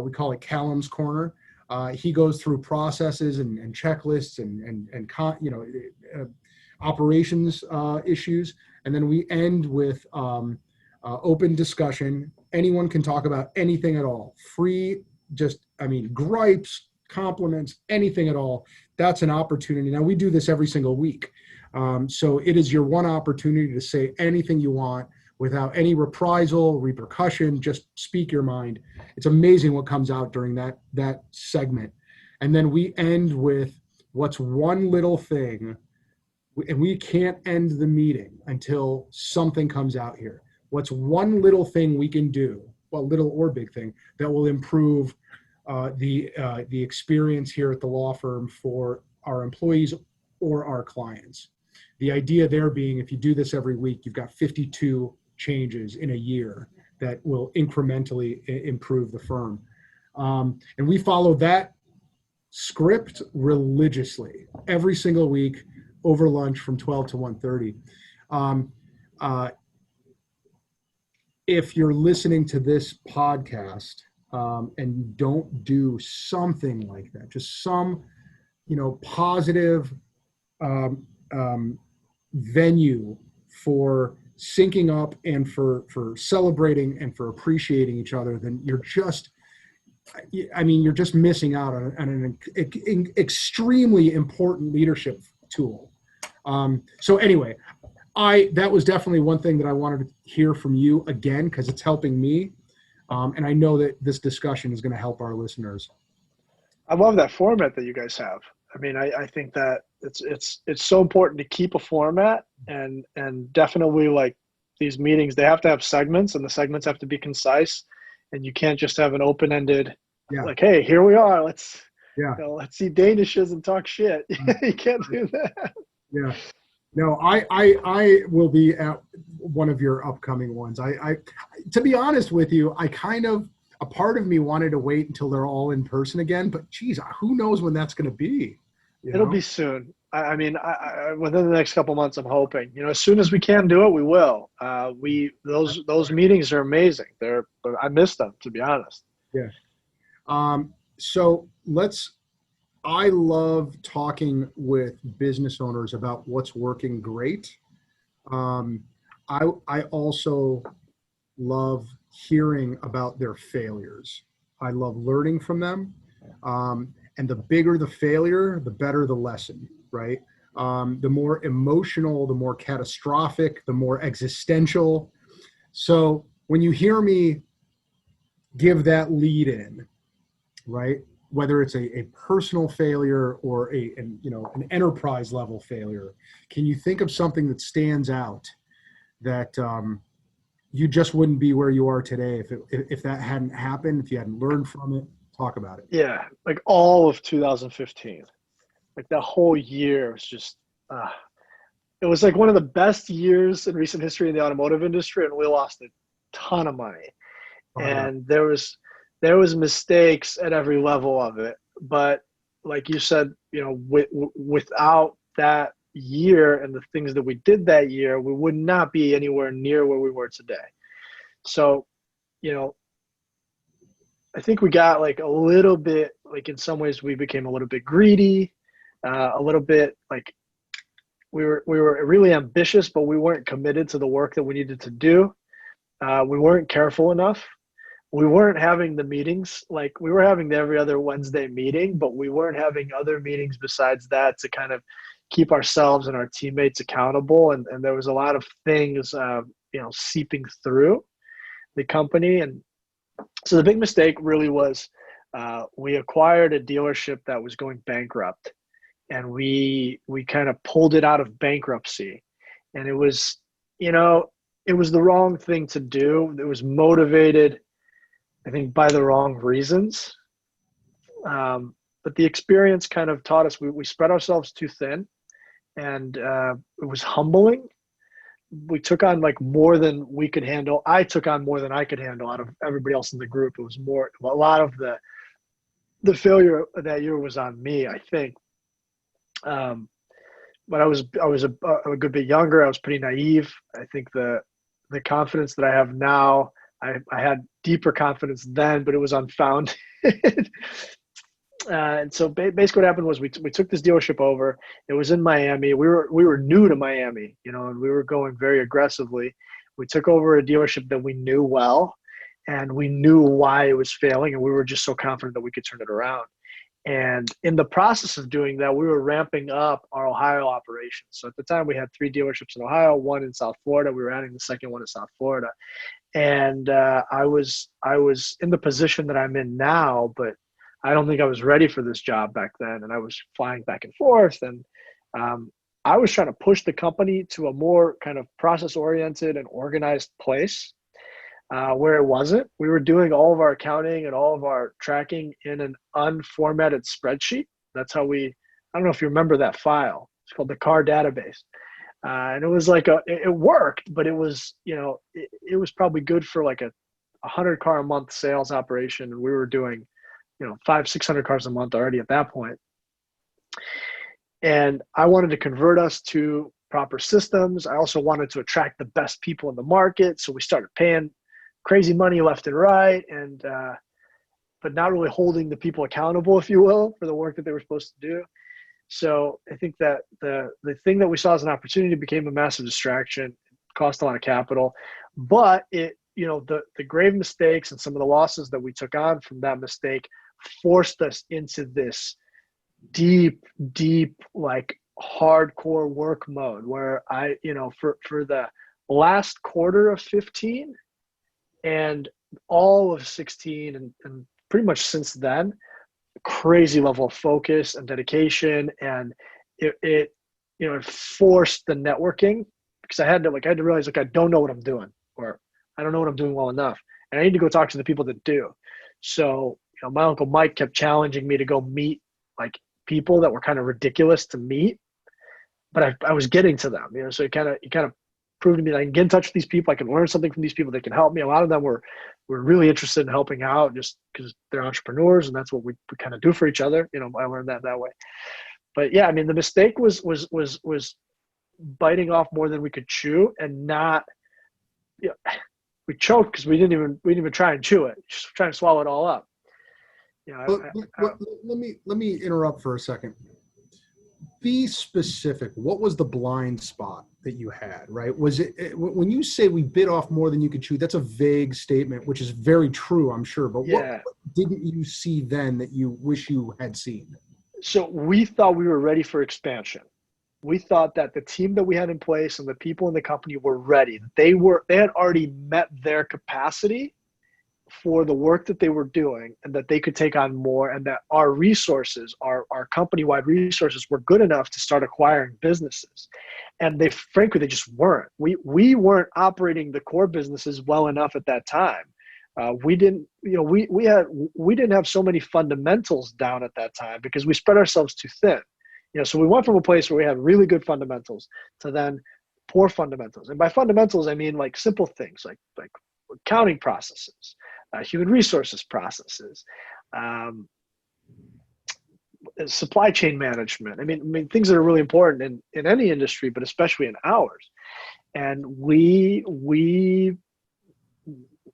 We call it Callum's Corner. He goes through processes and checklists and operations issues. And then we end with open discussion. Anyone can talk about anything at all. Free, gripes, compliments, anything at all, that's an opportunity. Now, we do this every single week. So it is your one opportunity to say anything you want without any reprisal, repercussion, just speak your mind. It's amazing what comes out during that segment. And then we end with what's one little thing, and we can't end the meeting until something comes out here. What's one little thing we can do, well, little or big thing, that will improve the experience here at the law firm for our employees or our clients. The idea there being, if you do this every week, you've got 52 changes in a year that will incrementally improve the firm. And we follow that script religiously every single week over lunch from 12 to 1:30. If you're listening to this podcast and you don't do something like that, just some, positive venue for syncing up and for celebrating and for appreciating each other, then you're just missing out on an extremely important leadership tool. So anyway, that was definitely one thing that I wanted to hear from you again, because it's helping me. And I know that this discussion is going to help our listeners.
I love that format that you guys have. I mean, I think that it's so important to keep a format, and definitely, like, these meetings, they have to have segments, and the segments have to be concise, and you can't just have an open-ended, like, hey, here we are, let's see Danishes and talk shit. You can't do that.
Yeah. No, I will be at one of your upcoming ones. I to be honest with you, a part of me wanted to wait until they're all in person again, but geez, who knows when that's going to be?
It'll be soon. I mean, within the next couple months, I'm hoping. As soon as we can do it, we will. Those meetings are amazing. I miss them, to be honest.
Yeah. So I love talking with business owners about what's working great. I also love hearing about their failures. I love learning from them. And the bigger the failure, the better the lesson, right? The more emotional, the more catastrophic, the more existential. So when you hear me give that lead in, right, whether it's a personal failure or an enterprise level failure, can you think of something that stands out that you just wouldn't be where you are today if that hadn't happened, if you hadn't learned from it? Talk about it.
Yeah, like all of 2015, like that whole year was just, it was like one of the best years in recent history in the automotive industry, and we lost a ton of money. And there was mistakes at every level of it. But like you said, without that year and the things that we did that year, we would not be anywhere near where we were today. So, I think we got like a little bit, like in some ways we became a little bit greedy, a little bit like we were really ambitious, but we weren't committed to the work that we needed to do. We weren't careful enough. We weren't having the meetings, like we were having the every other Wednesday meeting, but we weren't having other meetings besides that to kind of keep ourselves and our teammates accountable. And there was a lot of things, seeping through the company. And so the big mistake really was we acquired a dealership that was going bankrupt, and we kind of pulled it out of bankruptcy. And it was, it was the wrong thing to do. It was motivated, I think, by the wrong reasons. But the experience kind of taught us we spread ourselves too thin, and it was humbling. We took on like more than we could handle. I took on more than I could handle out of everybody else in the group. It was a lot of the failure that year was on me, I think. But I was a good bit younger. I was pretty naive. I think the confidence that I have now, I had deeper confidence then, but it was unfounded. And so basically what happened was we took this dealership over. It was in Miami. We were new to Miami, and we were going very aggressively. We took over a dealership that we knew well, and we knew why it was failing, and we were just so confident that we could turn it around. And in the process of doing that, we were ramping up our Ohio operations. So at the time we had 3 dealerships in Ohio, 1 in South Florida. We were adding the second one in South Florida. And I was in the position that I'm in now, but I don't think I was ready for this job back then. And I was flying back and forth. And I was trying to push the company to a more kind of process-oriented and organized place where it wasn't. We were doing all of our accounting and all of our tracking in an unformatted spreadsheet. That's how I don't know if you remember that file. It's called the car database. And it was like it worked, but it was, it was probably good for like a 100 car a month sales operation. And we were doing, 500-600 cars a month already at that point. And I wanted to convert us to proper systems. I also wanted to attract the best people in the market. So we started paying crazy money left and right, and but not really holding the people accountable, if you will, for the work that they were supposed to do. So I think that the thing that we saw as an opportunity became a massive distraction. It cost a lot of capital, but the grave mistakes and some of the losses that we took on from that mistake forced us into this deep, like hardcore work mode where I, for the last quarter of 15 and all of 16 and pretty much since then, crazy level of focus and dedication. And it forced the networking because I had to realize, like, I don't know what I'm doing, or I don't know what I'm doing well enough. And I need to go talk to the people that do. So, my Uncle Mike kept challenging me to go meet like people that were kind of ridiculous to meet, but I was getting to them, so it kind of proved to me that I can get in touch with these people. I can learn something from these people that can help me. A lot of them were really interested in helping out just because they're entrepreneurs and that's what we kind of do for each other. I learned that way. But yeah, I mean, the mistake was biting off more than we could chew and not, we choked because we didn't even try and chew it, just trying to swallow it all up.
Let me interrupt for a second. Be specific. What was the blind spot that you had, right? Was it when you say we bit off more than you could chew, that's a vague statement, which is very true, I'm sure. But what didn't you see then that you wish you had seen?
So we thought we were ready for expansion. We thought that the team that we had in place and the people in the company were ready. They had already met their capacity for the work that they were doing and that they could take on more, and that our resources, our company-wide resources, were good enough to start acquiring businesses. And they just weren't. We weren't operating the core businesses well enough at that time. We didn't have so many fundamentals down at that time because we spread ourselves too thin. So we went from a place where we had really good fundamentals to then poor fundamentals. And by fundamentals, I mean like simple things like accounting processes, human resources processes, supply chain management. I mean things that are really important in any industry, but especially in ours. And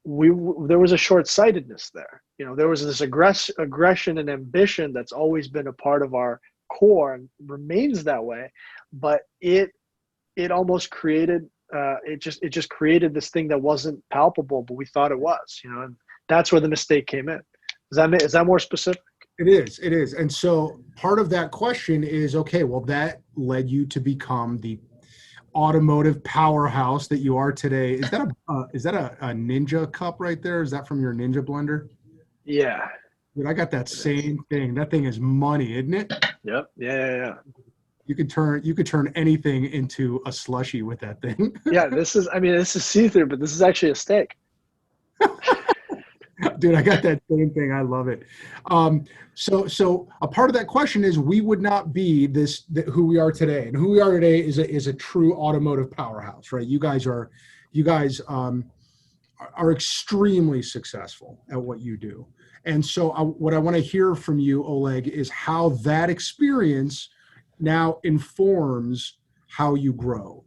there was a short-sightedness there. There was this aggression and ambition that's always been a part of our core and remains that way, but it almost created it just created this thing that wasn't palpable, but we thought it was, and that's where the mistake came in. Is that more specific?
It is. And so part of that question is, okay, well, that led you to become the automotive powerhouse that you are today. Is that a Ninja cup right there? Is that from your Ninja blender?
Yeah.
Dude, I got that same thing. That thing is money, isn't it?
Yep. Yeah.
You could turn anything into a slushie with that thing.
Yeah, this is see-through, but this is actually a steak.
Dude, I got that same thing. I love it. So a part of that question is we would not be who we are today, and who we are today is a true automotive powerhouse, right? You guys are extremely successful at what you do, and so what I want to hear from you, Oleg, is how that experience now informs how you grow.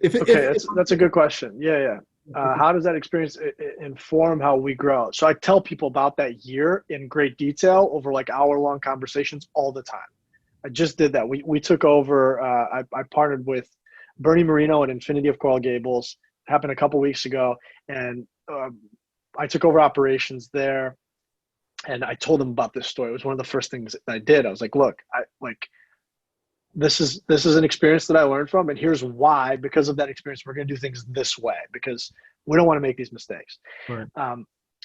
That's a good question. Yeah. How does that experience inform how we grow? So I tell people about that year in great detail over like hour-long conversations all the time. I just did that. We took over. I partnered with Bernie Marino and Infinity of Coral Gables. It happened a couple weeks ago, and I took over operations there. And I told him about this story. It was one of the first things that I did. I was like, look, this is an experience that I learned from, and here's why. Because of that experience, we're going to do things this way because we don't want to make these mistakes.
Right.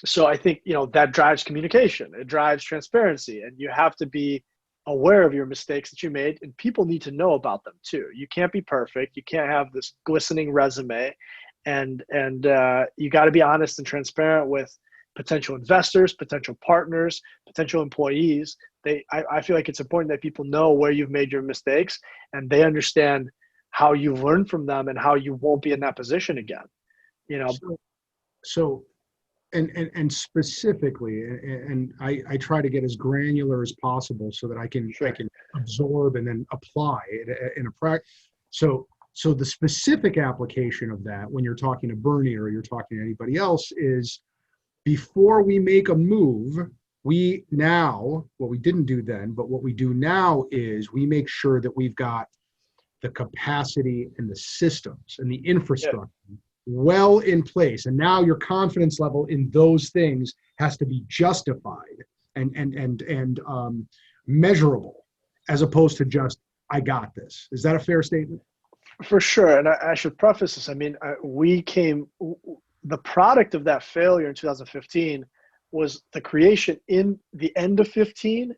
So I think, that drives communication. It drives transparency, and you have to be aware of your mistakes that you made, and people need to know about them too. You can't be perfect. You can't have this glistening resume, and you got to be honest and transparent with potential investors, potential partners, potential employees. I feel like it's important that people know where you've made your mistakes and they understand how you've learned from them and how you won't be in that position again.
So and specifically, and I try to get as granular as possible so that I can absorb and then apply it in a practice. So the specific application of that when you're talking to Bernie or you're talking to anybody else is, before we make a move, what we didn't do then, but what we do now is we make sure that we've got the capacity and the systems and the infrastructure well in place. And now your confidence level in those things has to be justified and measurable, as opposed to just, I got this. Is that a fair statement?
For sure. And I should preface this. I mean, the product of that failure in 2015 was the creation in the end of 15.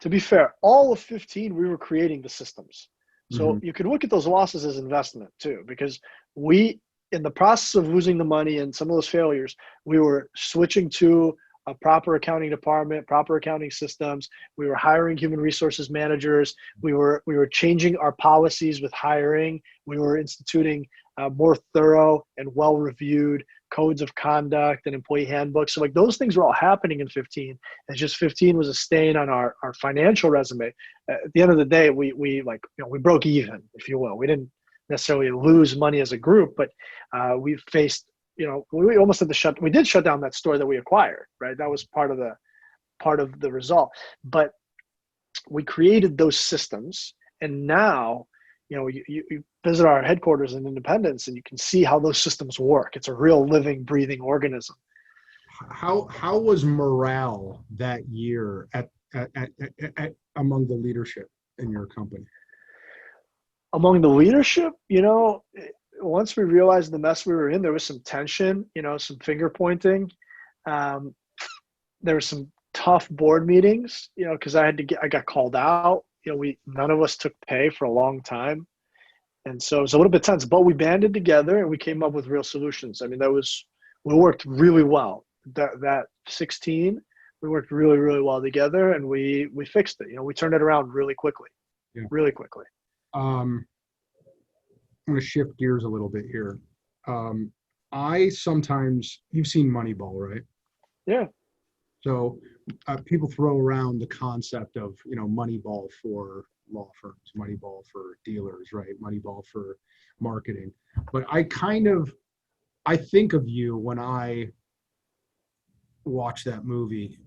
To be fair, all of 15, we were creating the systems. So you could look at those losses as investment too, because in the process of losing the money and some of those failures, we were switching to a proper accounting department, proper accounting systems. We were hiring human resources managers. We were changing our policies with hiring. We were instituting more thorough and well-reviewed codes of conduct and employee handbooks. So those things were all happening in 15. And just 15 was a stain on our financial resume. At the end of the day, we broke even, if you will. We didn't necessarily lose money as a group, but we faced, we almost had we did shut down that store that we acquired, right? That was part of the result. But we created those systems, and now, you visit our headquarters in Independence and you can see how those systems work. It's a real living, breathing organism.
How was morale that year at among the leadership in your company?
Among the leadership, once we realized the mess we were in, there was some tension, some finger pointing. There were some tough board meetings, because I got called out. None of us took pay for a long time. And so it was a little bit tense, but we banded together and we came up with real solutions. I mean, we worked really well. That 16, we worked really, really well together, and we fixed it. We turned it around really quickly. Really quickly.
I'm going to shift gears a little bit here. You've seen Moneyball, right?
Yeah.
So people throw around the concept of, Moneyball for law firms, Moneyball for dealers, right? Moneyball for marketing. But I think of you when I watch that movie,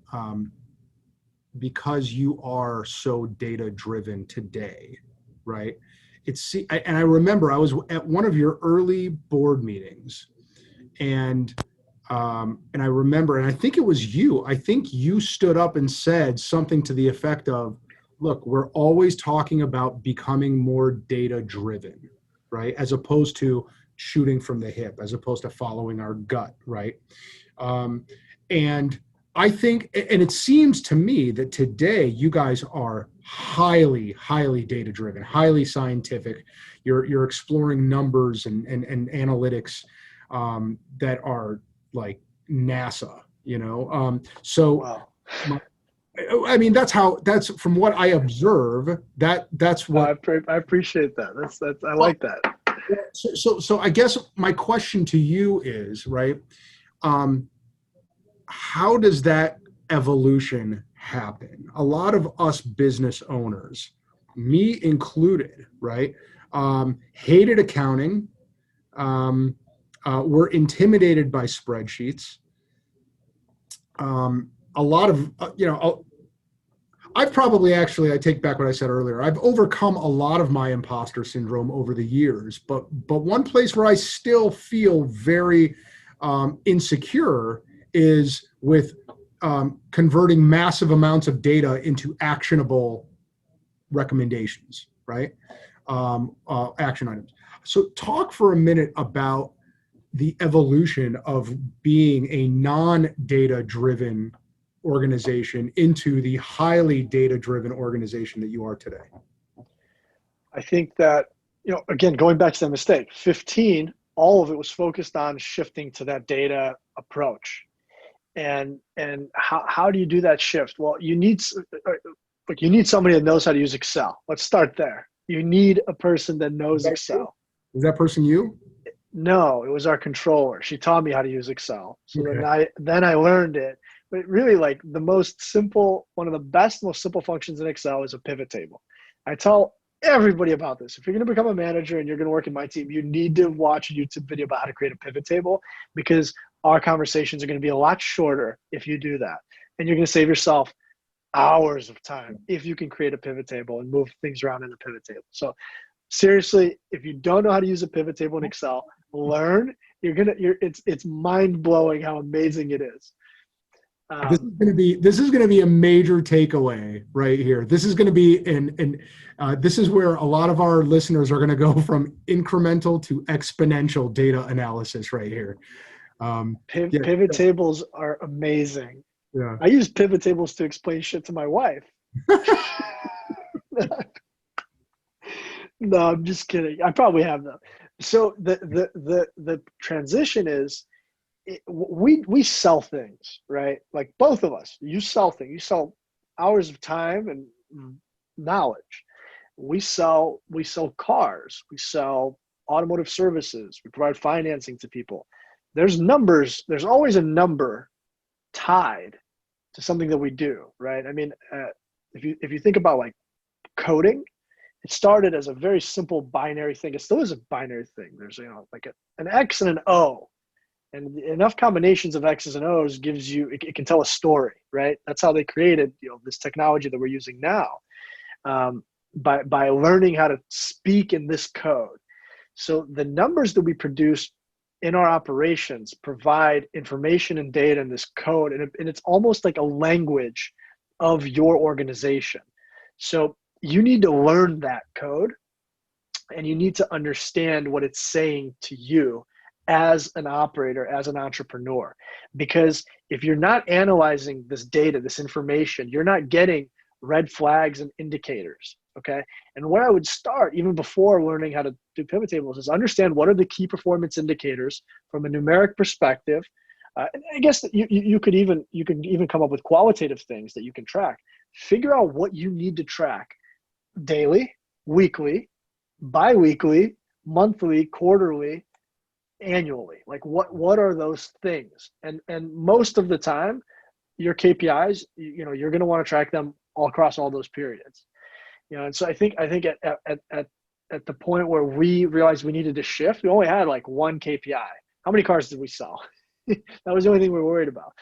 because you are so data driven today, right? And I remember I was at one of your early board meetings, and I remember, and I think it was you. I think you stood up and said something to the effect of, "Look, we're always talking about becoming more data driven, right? As opposed to shooting from the hip, as opposed to following our gut, right?" And I think, and it seems to me that today you guys are highly, highly data driven, highly scientific. You're exploring numbers and analytics that are like NASA, so
Wow.
I mean, that's from what I observe, that's what
I appreciate that. That's I like that.
So I guess my question to you is, right, how does that evolution happen? A lot of us business owners, me included, right, hated accounting. We're intimidated by spreadsheets. A lot of, I've probably I take back what I said earlier. I've overcome a lot of my imposter syndrome over the years, but one place where I still feel very insecure is with converting massive amounts of data into actionable recommendations, right? Action items. So talk for a minute about the evolution of being a non-data driven organization into the highly data driven organization that you are today.
I think that, again, going back to the mistake, 15, all of it was focused on shifting to that data approach. And how do you do that shift? Well, you need somebody that knows how to use Excel. Let's start there. You need a person that knows Excel.
Is that person you?
No, it was our controller. She taught me how to use Excel. So
Okay.
then I learned it. But really, like, one of the best, most simple functions in Excel is a pivot table. I tell everybody about this. If you're going to become a manager and you're going to work in my team, you need to watch a YouTube video about how to create a pivot table, because our conversations are going to be a lot shorter if you do that. And you're going to save yourself hours of time if you can create a pivot table and move things around in a pivot table. So seriously, if you don't know how to use a pivot table in Excel, learn. It's mind blowing how amazing it is.
This is going to be a major takeaway right here. This is going to be this is where a lot of our listeners are going to go from incremental to exponential data analysis right here.
Pivot tables are amazing.
Yeah.
I use pivot tables to explain shit to my wife. No, I'm just kidding. I probably have them. So the transition is, we sell things, right? Like both of us, you sell things. You sell hours of time and knowledge. We sell cars. We sell automotive services. We provide financing to people. There's numbers. There's always a number tied to something that we do, right? I mean, if you think about like coding, it started as a very simple binary thing. It still is a binary thing. There's like an X and an O, and enough combinations of X's and O's gives you, it can tell a story, right? That's how they created this technology that we're using now, by learning how to speak in this code. So the numbers that we produce in our operations provide information and data in this code, and it's almost like a language of your organization. So you need to learn that code, and you need to understand what it's saying to you as an operator, as an entrepreneur. Because if you're not analyzing this data, this information, you're not getting red flags and indicators, okay? And where I would start, even before learning how to do pivot tables, is understand what are the key performance indicators from a numeric perspective. And I guess that you could even come up with qualitative things that you can track. Figure out what you need to track daily, weekly, bi-weekly, monthly, quarterly, annually. Like what are those things? And most of the time, your KPIs, you're going to want to track them all across all those periods. And so I think at the point where we realized we needed to shift, we only had like one KPI. How many cars did we sell? That was the only thing we were worried about.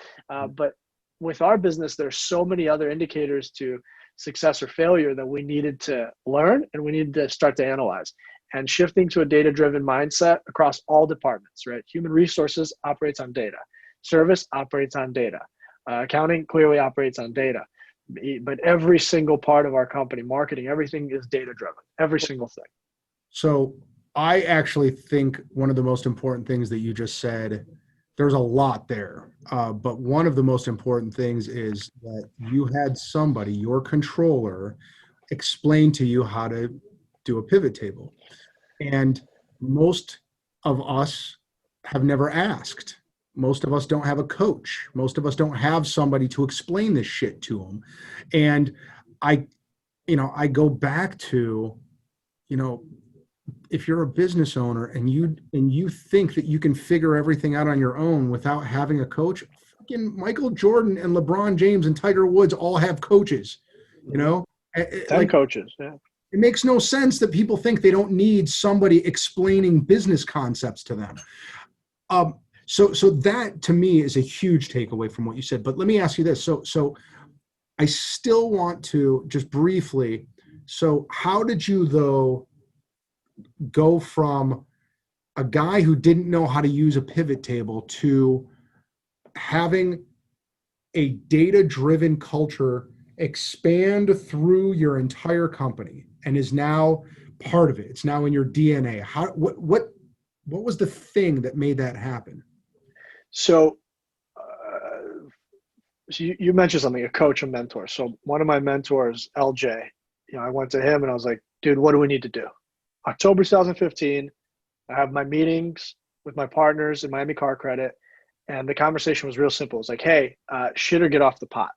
But with our business, there's so many other indicators to success or failure that we needed to learn, and we needed to start to analyze. And shifting to a data-driven mindset across all departments, right? Human resources operates on data. Service operates on data. Accounting clearly operates on data. But every single part of our company, marketing, everything is data-driven. Every single thing.
So I actually think one of the most important things that you just said, there's a lot there, but one of the most important things is that you had somebody, your controller, explain to you how to do a pivot table. And most of us have never asked. Most of us don't have a coach. Most of us don't have somebody to explain this shit to them. And I go back to, if you're a business owner and you think that you can figure everything out on your own without having a coach, fucking Michael Jordan and LeBron James and Tiger Woods all have coaches, 10
coaches. Yeah.
It makes no sense that people think they don't need somebody explaining business concepts to them. So that to me is a huge takeaway from what you said. But let me ask you this. So I still want to just briefly, so how did you though go from a guy who didn't know how to use a pivot table to having a data-driven culture expand through your entire company and is now part of it? It's now in your DNA. What was the thing that made that happen?
So, so you mentioned something, a coach, a mentor. So one of my mentors, LJ, I went to him and I was like, dude, what do we need to do? October 2015, I have my meetings with my partners in Miami Car Credit. And the conversation was real simple. It's like, hey, shit or get off the pot.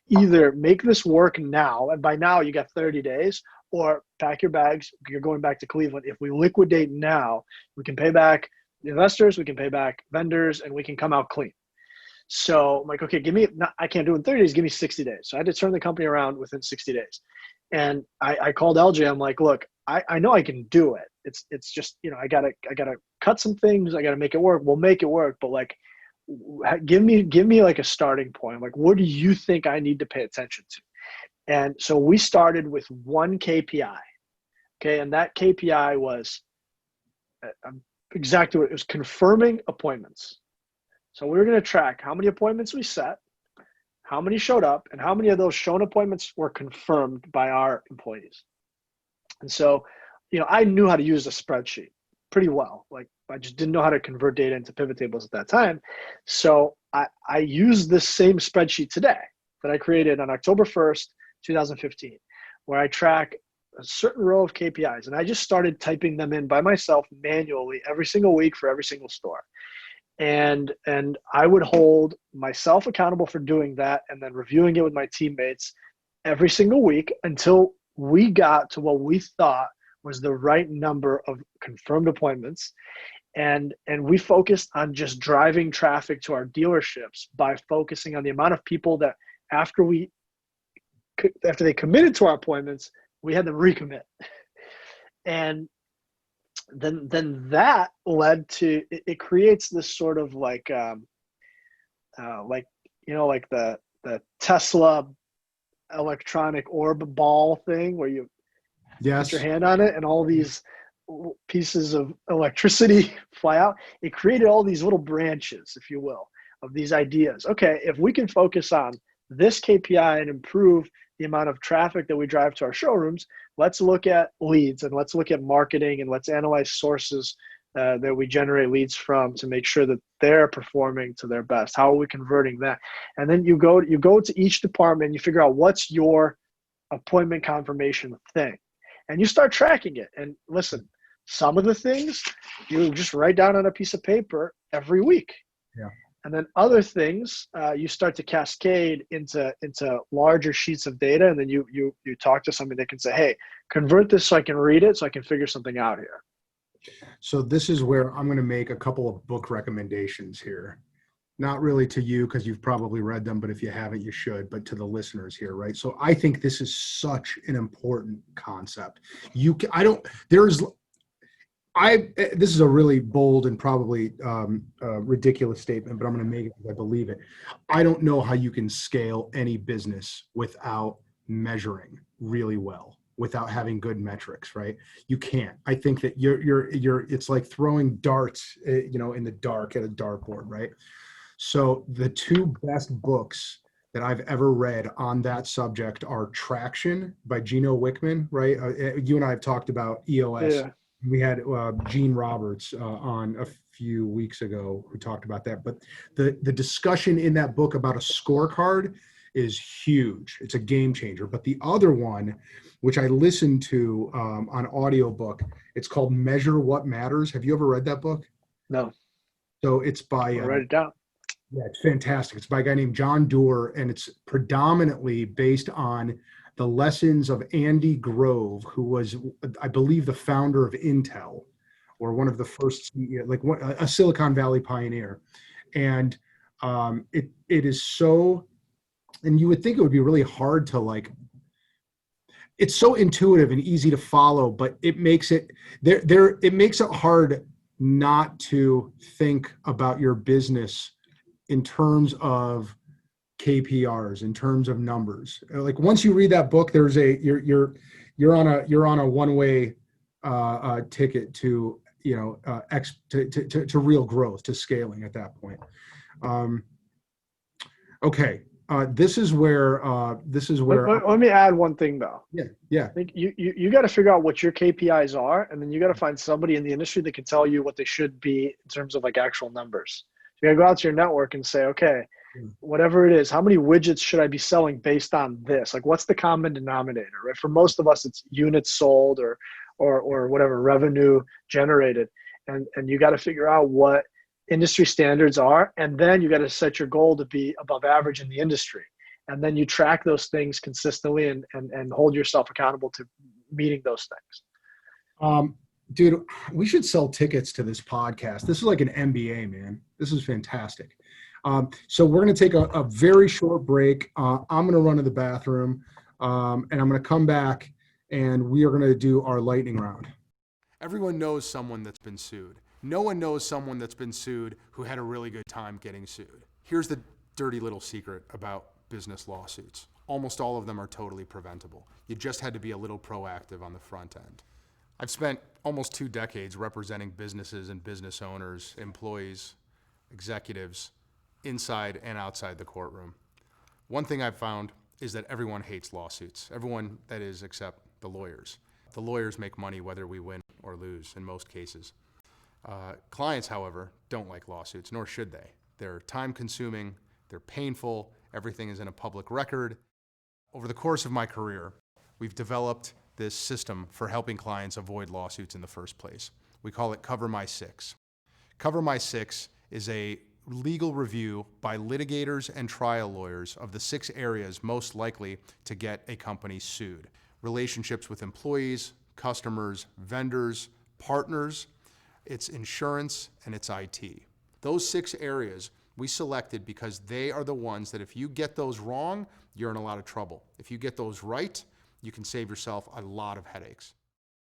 Either make this work now, and by now you got 30 days, or pack your bags, you're going back to Cleveland. If we liquidate now, we can pay back the investors, we can pay back vendors, and we can come out clean. So I'm like, okay, I can't do it in 30 days, give me 60 days. So I had to turn the company around within 60 days. And I called LJ, I'm like, look, I know I can do it. It's just, I gotta cut some things, I gotta make it work. We'll make it work, but like, give me like a starting point. Like, what do you think I need to pay attention to? And so we started with one KPI. Okay. And that KPI was exactly what it was: confirming appointments. So we were going to track how many appointments we set, how many showed up, and how many of those shown appointments were confirmed by our employees. And so, I knew how to use a spreadsheet pretty well. Like, I just didn't know how to convert data into pivot tables at that time. So I use this same spreadsheet today that I created on October 1st, 2015, where I track a certain row of KPIs. And I just started typing them in by myself manually every single week for every single store. And I would hold myself accountable for doing that and then reviewing it with my teammates every single week until we got to what we thought was the right number of confirmed appointments. And we focused on just driving traffic to our dealerships by focusing on the amount of people that after they committed to our appointments, we had them recommit. And then that led to, it creates this sort of like the Tesla electronic orb ball thing where you put your hand on it and all these pieces of electricity fly out. It created all these little branches, if you will, of these ideas. Okay, if we can focus on this KPI and improve the amount of traffic that we drive to our showrooms, let's look at leads and let's look at marketing and let's analyze sources that we generate leads from to make sure that they're performing to their best. How are we converting that? And then you go to each department and you figure out what's your appointment confirmation thing. And you start tracking it. And listen, some of the things you just write down on a piece of paper every week.
Yeah.
And then other things you start to cascade into larger sheets of data. And then you talk to somebody that can say, hey, convert this so I can read it so I can figure something out here.
So this is where I'm going to make a couple of book recommendations here. Not really to you because you've probably read them, but if you haven't, you should, but to the listeners here, right? So I think this is such an important concept. This is a really bold and probably ridiculous statement, but I'm going to make it because I believe it. I don't know how you can scale any business without measuring really well, without having good metrics, right? You can't. I think that it's like throwing darts, in the dark at a dartboard, right? So the two best books that I've ever read on that subject are Traction by Gino Wickman, right? You and I have talked about EOS.
Yeah.
We had Gene Roberts on a few weeks ago who talked about that. But the discussion in that book about a scorecard is huge. It's a game changer. But the other one, which I listened to on audiobook, it's called Measure What Matters. Have you ever read that book?
No.
So it's by...
I'll write it down.
Yeah, it's fantastic. It's by a guy named John Doerr, and it's predominantly based on the lessons of Andy Grove, who was, I believe, the founder of Intel, or one of the first, a Silicon Valley pioneer. And it is so, and you would think it would be really hard to it's so intuitive and easy to follow, but it makes it hard not to think about your business in terms of KPRs, in terms of numbers. Like once you read that book, there's you're on a one-way ticket to to real growth, to scaling at that point. Okay. This is where.
Let me add one thing though.
Yeah.
I think you got to figure out what your KPIs are, and then you got to find somebody in the industry that can tell you what they should be in terms of like actual numbers. So you got to go out to your network and say, okay, whatever it is, how many widgets should I be selling based on this? Like, what's the common denominator, right? For most of us, it's units sold or whatever revenue generated, and you got to figure out what industry standards are, and then you got to set your goal to be above average in the industry, and then you track those things consistently and hold yourself accountable to meeting those things.
Dude, we should sell tickets to this podcast. This is like an MBA, man. This is fantastic. So we're going to take a very short break. I'm going to run to the bathroom, and I'm going to come back, and we are going to do our lightning round. Everyone knows someone that's been sued. No one knows someone that's been sued who had a really good time getting sued. Here's the dirty little secret about business lawsuits. Almost all of them are totally preventable. You just had to be a little proactive on the front end. I've spent almost 2 decades representing businesses and business owners, employees, executives, inside and outside the courtroom. One thing I've found is that everyone hates lawsuits. Everyone, that is, except the lawyers. The lawyers make money whether we win or lose in most cases. Clients, however, don't like lawsuits, nor should they. They're time-consuming, they're painful, everything is in a public record. Over the course of my career, we've developed this system for helping clients avoid lawsuits in the first place. We call it Cover My 6. Cover My 6 is a legal review by litigators and trial lawyers of the 6 areas most likely to get a company sued: relationships with employees, customers, vendors, partners, its insurance, and its IT. Those 6 areas we selected because they are the ones that if you get those wrong, you're in a lot of trouble. If you get those right, you can save yourself a lot of headaches.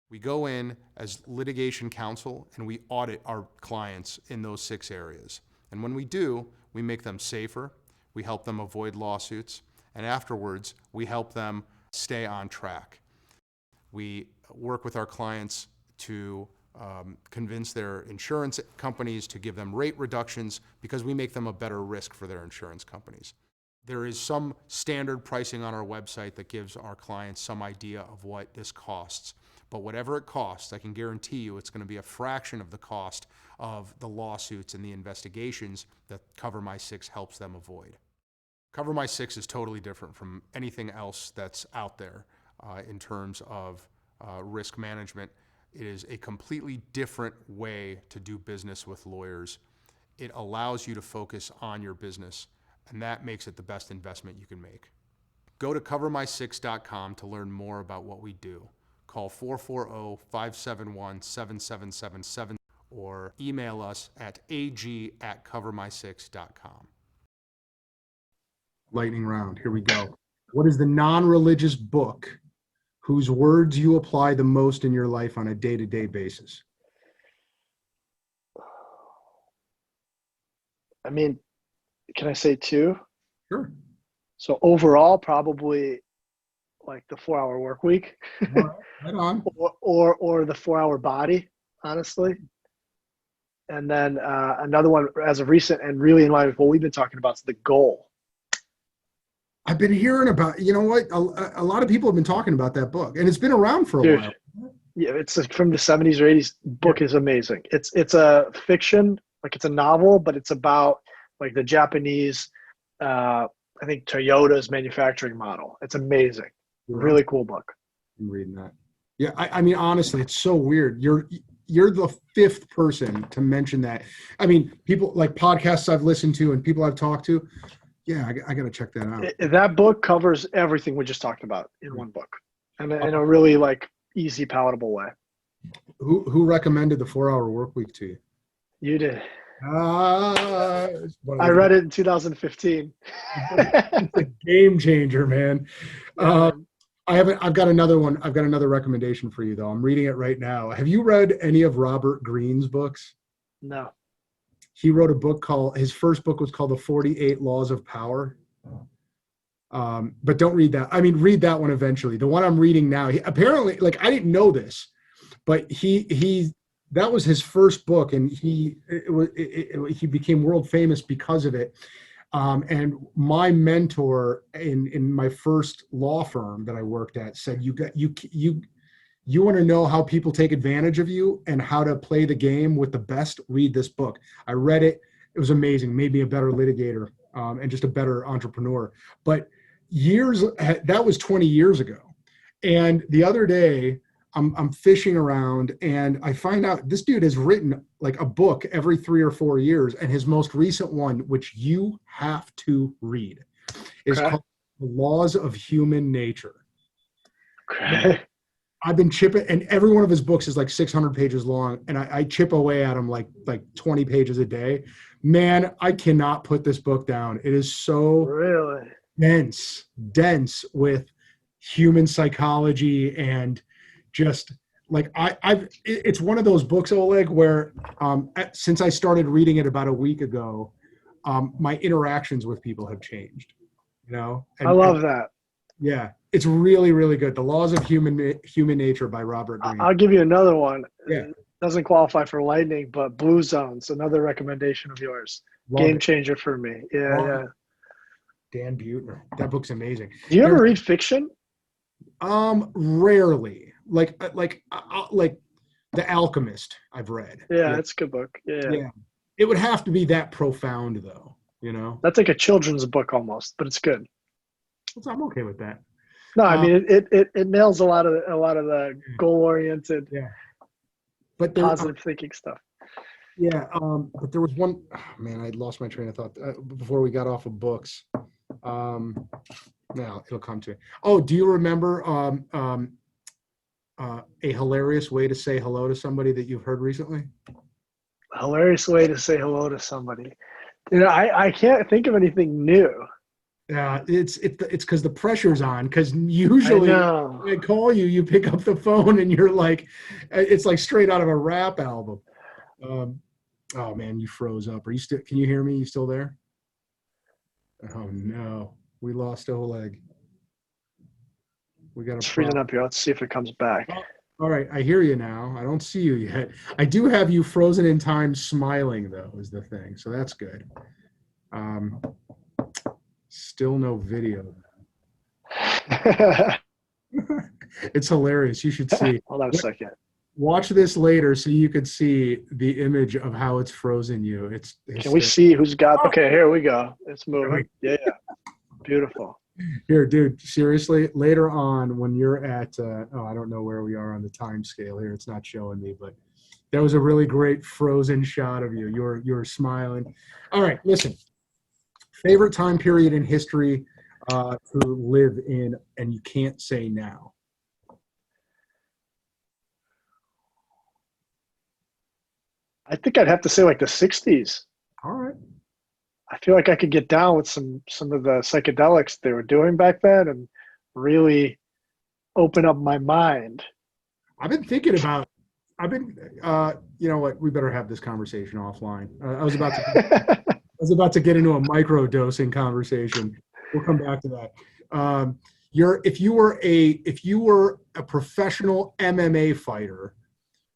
We go in as litigation counsel and we audit our clients in those 6 areas. And when we do, we make them safer, we help them avoid lawsuits, and afterwards, we help them stay on track. We work with our clients to convince their insurance companies to give them rate reductions because we make them a better risk for their insurance companies. There is some standard pricing on our website that gives our clients some idea of what this costs. But whatever it costs, I can guarantee you it's going to be a fraction of the cost of the lawsuits and the investigations that Cover My 6 helps them avoid. Cover My 6 is totally different from anything else that's out there in terms of risk management. It is a completely different way to do business with lawyers. It allows you to focus on your business, and that makes it the best investment you can make. Go to covermy6.com to learn more about what we do. Call 440-571-7777 or email us at ag@covermy6.com. Lightning round, here we go. What is the non-religious book whose words you apply the most in your life on a day-to-day basis?
I mean, can I say 2?
Sure.
So overall, probably like the 4-Hour Work Week,
Right on.
or the 4-Hour Body, honestly. And then another one as of recent and really in line with what we've been talking about is The Goal.
I've been hearing about, you know what, a lot of people have been talking about that book, and it's been around for a while.
Yeah, it's from the 70s or 80s. Book is amazing. It's a fiction, like it's a novel, but it's about like the Japanese, I think Toyota's manufacturing model. It's amazing. Really cool book.
I'm reading that. Yeah, I mean, honestly, it's so weird. You're the 5th person to mention that. I mean, people like podcasts I've listened to and people I've talked to. Yeah, I got to check that out.
That book covers everything we just talked about in one book, and in a really like easy, palatable way.
Who recommended the 4-Hour Work Week to you?
You did.
I
read it in 2015.
It's a game changer, man.
Yeah.
I've got another one. I've got another recommendation for you, though. I'm reading it right now. Have you read any of Robert Greene's books?
No.
He wrote a book his first book was called The 48 Laws of Power. But don't read that. I mean, read that one eventually. The one I'm reading now, apparently, like, I didn't know this, but that was his first book, and he became world famous because of it. And my mentor in my first law firm that I worked at said, you want to know how people take advantage of you and how to play the game with the best, read this book. I read it. It was amazing. Made me a better litigator and just a better entrepreneur. But that was 20 years ago. And the other day I'm fishing around and I find out this dude has written like a book every 3 or 4 years. And his most recent one, which you have to read, is called The Laws of Human Nature.
Okay.
I've been chipping, and every one of his books is like 600 pages long, and I chip away at them like 20 pages a day. Man, I cannot put this book down. It is so
Really
dense with human psychology and just like it's one of those books, Oleg, where since I started reading it about a week ago, my interactions with people have changed.
I love that.
Yeah, it's really, really good. The Laws of Human Nature by Robert Greene.
I'll give you another one.
Yeah.
It doesn't qualify for lightning, but Blue Zones, another recommendation of yours. Game changer for me. Yeah.
Dan Buettner. That book's amazing.
Do you ever read fiction?
Rarely. Like The Alchemist I've read.
Yeah, it's a good book. Yeah.
It would have to be that profound though,
That's like a children's book almost, but it's good.
I'm okay with that.
No, I mean it nails a lot of the goal-oriented,
but
positive thinking stuff.
Yeah, but there was one. Oh, man, I lost my train of thought before we got off of books. Now it'll come to me. Oh, do you remember a hilarious way to say hello to somebody that you've heard recently?
Hilarious way to say hello to somebody. I can't think of anything new.
It's because the pressure's on. Because usually when I call you, you pick up the phone and you're like, it's like straight out of a rap album. Oh man, you froze up. Are you still? Can you hear me? You still there? Oh no, we lost Oleg. We got
It's freezing up here. Let's see if it comes back.
All right, I hear you now. I don't see you yet. I do have you frozen in time, smiling though, is the thing. So that's good. Still no video. It's hilarious. You should see.
Hold on a second.
Watch this later so you could see the image of how it's frozen you.
Can we see who's got? Okay, here we go. It's moving. Yeah. Beautiful.
Here, dude, seriously, later on when you're at, I don't know where we are on the time scale here. It's not showing me, but that was a really great frozen shot of you. You're smiling. All right, listen. Favorite time period in history to live in, and you can't say now.
I think I'd have to say like the 60s.
All right.
I feel like I could get down with some of the psychedelics they were doing back then and really open up my mind.
I've been thinking about, you know what, we better have this conversation offline. I was about to get into a micro dosing conversation. We'll come back to that. If you were a professional MMA fighter,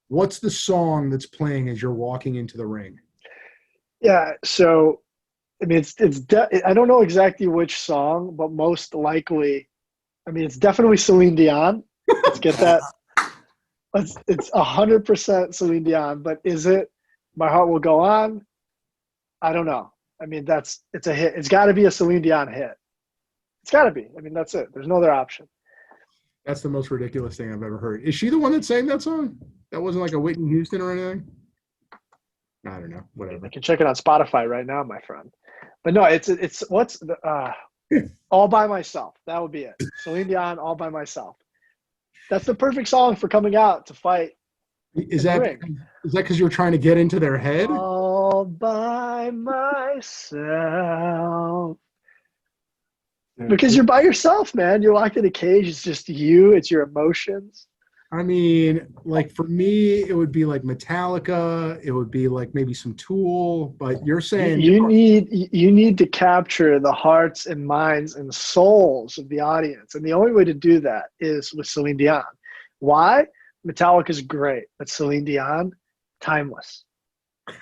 what's the song that's playing as you're walking into the ring?
Yeah, so I mean, I don't know exactly which song, but most likely, I mean, it's definitely Celine Dion. Let's get that. It's 100% Celine Dion, but is it My Heart Will Go On? I don't know. I mean, it's a hit. It's got to be a Celine Dion hit. It's got to be. I mean, that's it. There's no other option.
That's the most ridiculous thing I've ever heard. Is she the one that sang that song? That wasn't like a Whitney Houston or anything? I don't know. Whatever.
I can check it on Spotify right now, my friend. But no, it's what's the All By Myself. That would be it. Celine Dion, All By Myself. That's the perfect song for coming out to fight.
Is that because you're trying to get into their head?
All by myself. Because you're by yourself, man. You're locked in a cage. It's just you. It's your emotions.
I mean, like for me, it would be like Metallica. It would be like maybe some Tool. But you're saying
you need to capture the hearts and minds and souls of the audience, and the only way to do that is with Celine Dion. Why? Metallica's great, but Celine Dion, timeless.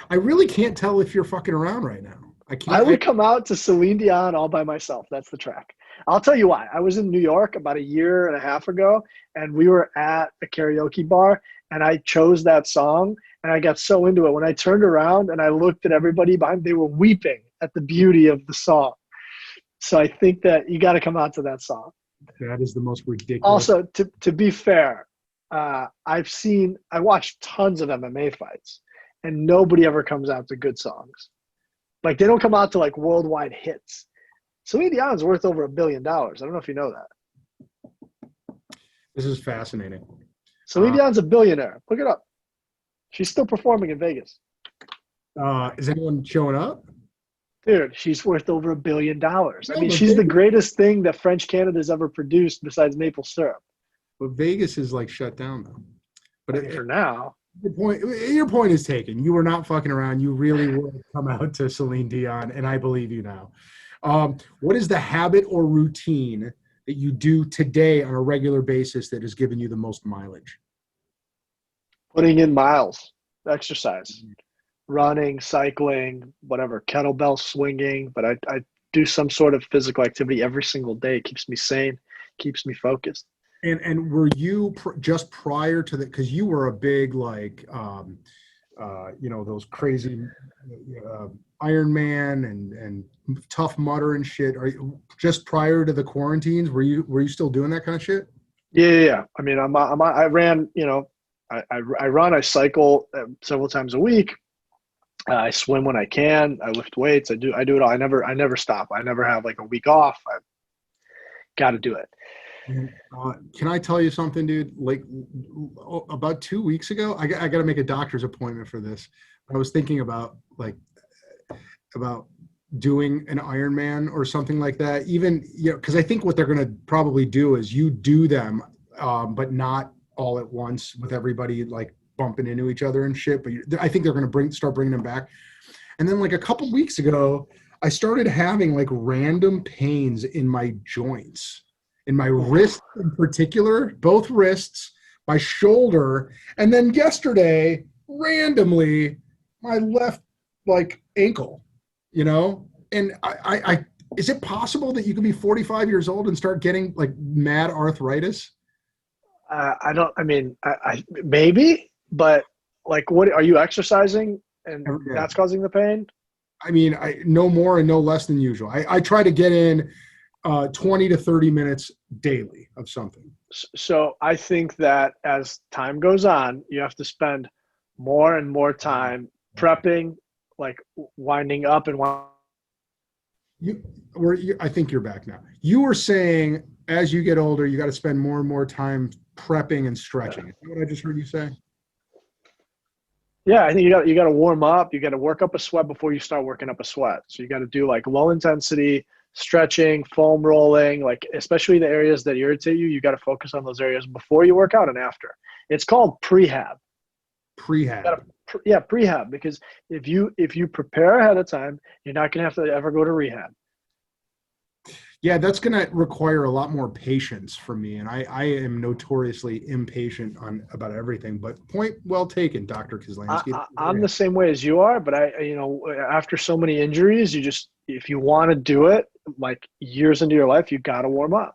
I really can't tell if you're fucking around right now.
I would come out to Celine Dion all by myself. That's the track. I'll tell you why. I was in New York about a year and a half ago, and we were at a karaoke bar, and I chose that song, and I got so into it. When I turned around and I looked at everybody behind, they were weeping at the beauty of the song. So I think that you got to come out to that song.
That is the most ridiculous.
Also, to be fair, I watched tons of MMA fights, and nobody ever comes out to good songs. Like, they don't come out to like worldwide hits. Celine Dion's worth over $1 billion. I don't know if you know that.
This is fascinating.
Celine Dion's a billionaire. Look it up. She's still performing in Vegas.
Is anyone showing up?
Dude, she's worth over $1 billion. I mean, she's the greatest thing that French Canada's ever produced besides maple syrup.
But Vegas is like shut down though. But
for now.
Your point is taken. You were not fucking around. You really would come out to Celine Dion, and I believe you now. What is the habit or routine that you do today on a regular basis that has given you the most mileage?
Putting in miles, exercise, running, cycling, whatever, kettlebell swinging. But I do some sort of physical activity every single day. It keeps me sane, keeps me focused.
And were you just prior to that, because you were a big like those crazy Iron Man and Tough Mudder and shit, are you just prior to the quarantines, were you still doing that kind of shit?
Yeah. I mean, I ran, I run, I cycle several times a week. I swim when I can. I lift weights. I do it all. I never stop. I never have like a week off. I got to do it.
Can I tell you something, dude? Like about 2 weeks ago, I got to make a doctor's appointment for this. I was thinking about doing an Ironman or something like that. Even, because I think what they're going to probably do is you do them, but not all at once with everybody like bumping into each other and shit. But I think they're going to start bringing them back. And then like a couple weeks ago, I started having like random pains in my joints. In my wrist in particular, both wrists, my shoulder, and then yesterday, randomly, my left like ankle, and I is it possible that you can be 45 years old and start getting like mad arthritis?
I maybe, but like, what are you exercising and that's causing the pain?
I mean, I no more and no less than usual. I try to get in 20 to 30 minutes daily of something.
So I think that as time goes on, you have to spend more and more time prepping, like winding up and
I think you're back now. You were saying as you get older, you got to spend more and more time prepping and stretching. Is that what I just heard you say?
Yeah, I think you got to warm up. You got to work up a sweat before you start working up a sweat. So you got to do like low intensity stretching, foam rolling, like especially the areas that irritate you. You got to focus on those areas before you work out and after. It's called prehab. Yeah, prehab, because if you prepare ahead of time, you're not going to have to ever go to rehab.
Yeah, that's going to require a lot more patience from me, and I am notoriously impatient about everything. But point well taken, Dr. Kislyansky.
I'm the same way as you are, but after so many injuries, if you want to do it, like years into your life, you got to warm up.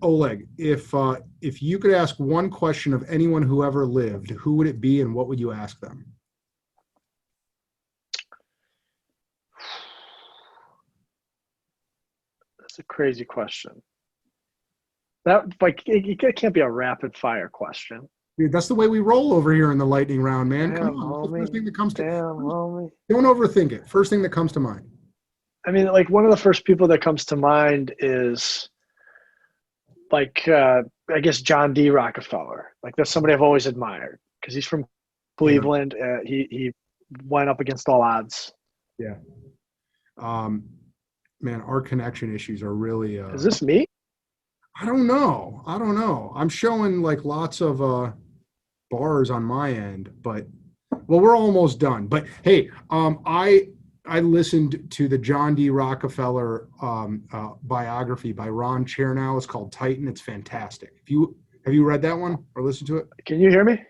Oleg, if you could ask one question of anyone who ever lived, who would it be, and what would you ask them?
That's a crazy question. That it can't be a rapid fire question.
Dude, that's the way we roll over here in the lightning round, man.
Damn,
Come on.
homie.
First thing that comes to
homie.
Don't overthink it. First thing that comes to mind.
I mean, like one of the first people that comes to mind is like I guess John D. Rockefeller. Like that's somebody I've always admired because he's from Cleveland. He went up against all odds.
Yeah. Man, our connection issues are really.
Is this me?
I don't know. I'm showing like lots of bars on my end, but we're almost done. But hey, I listened to the John D. Rockefeller biography by Ron Chernow. It's called Titan. It's fantastic. Have you read that one or listened to it?
Can you hear me?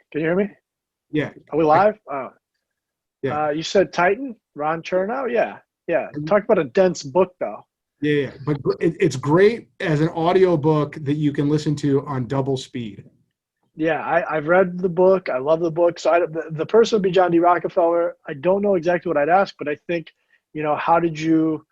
Yeah. Are we live?
Yeah.
You said Titan, Ron Chernow? Yeah. Yeah. Talk about a dense book, though.
Yeah. But it's great as an audio book that you can listen to on double speed.
Yeah, I've read the book. I love the book. So the person would be John D. Rockefeller. I don't know exactly what I'd ask, but I think, how did you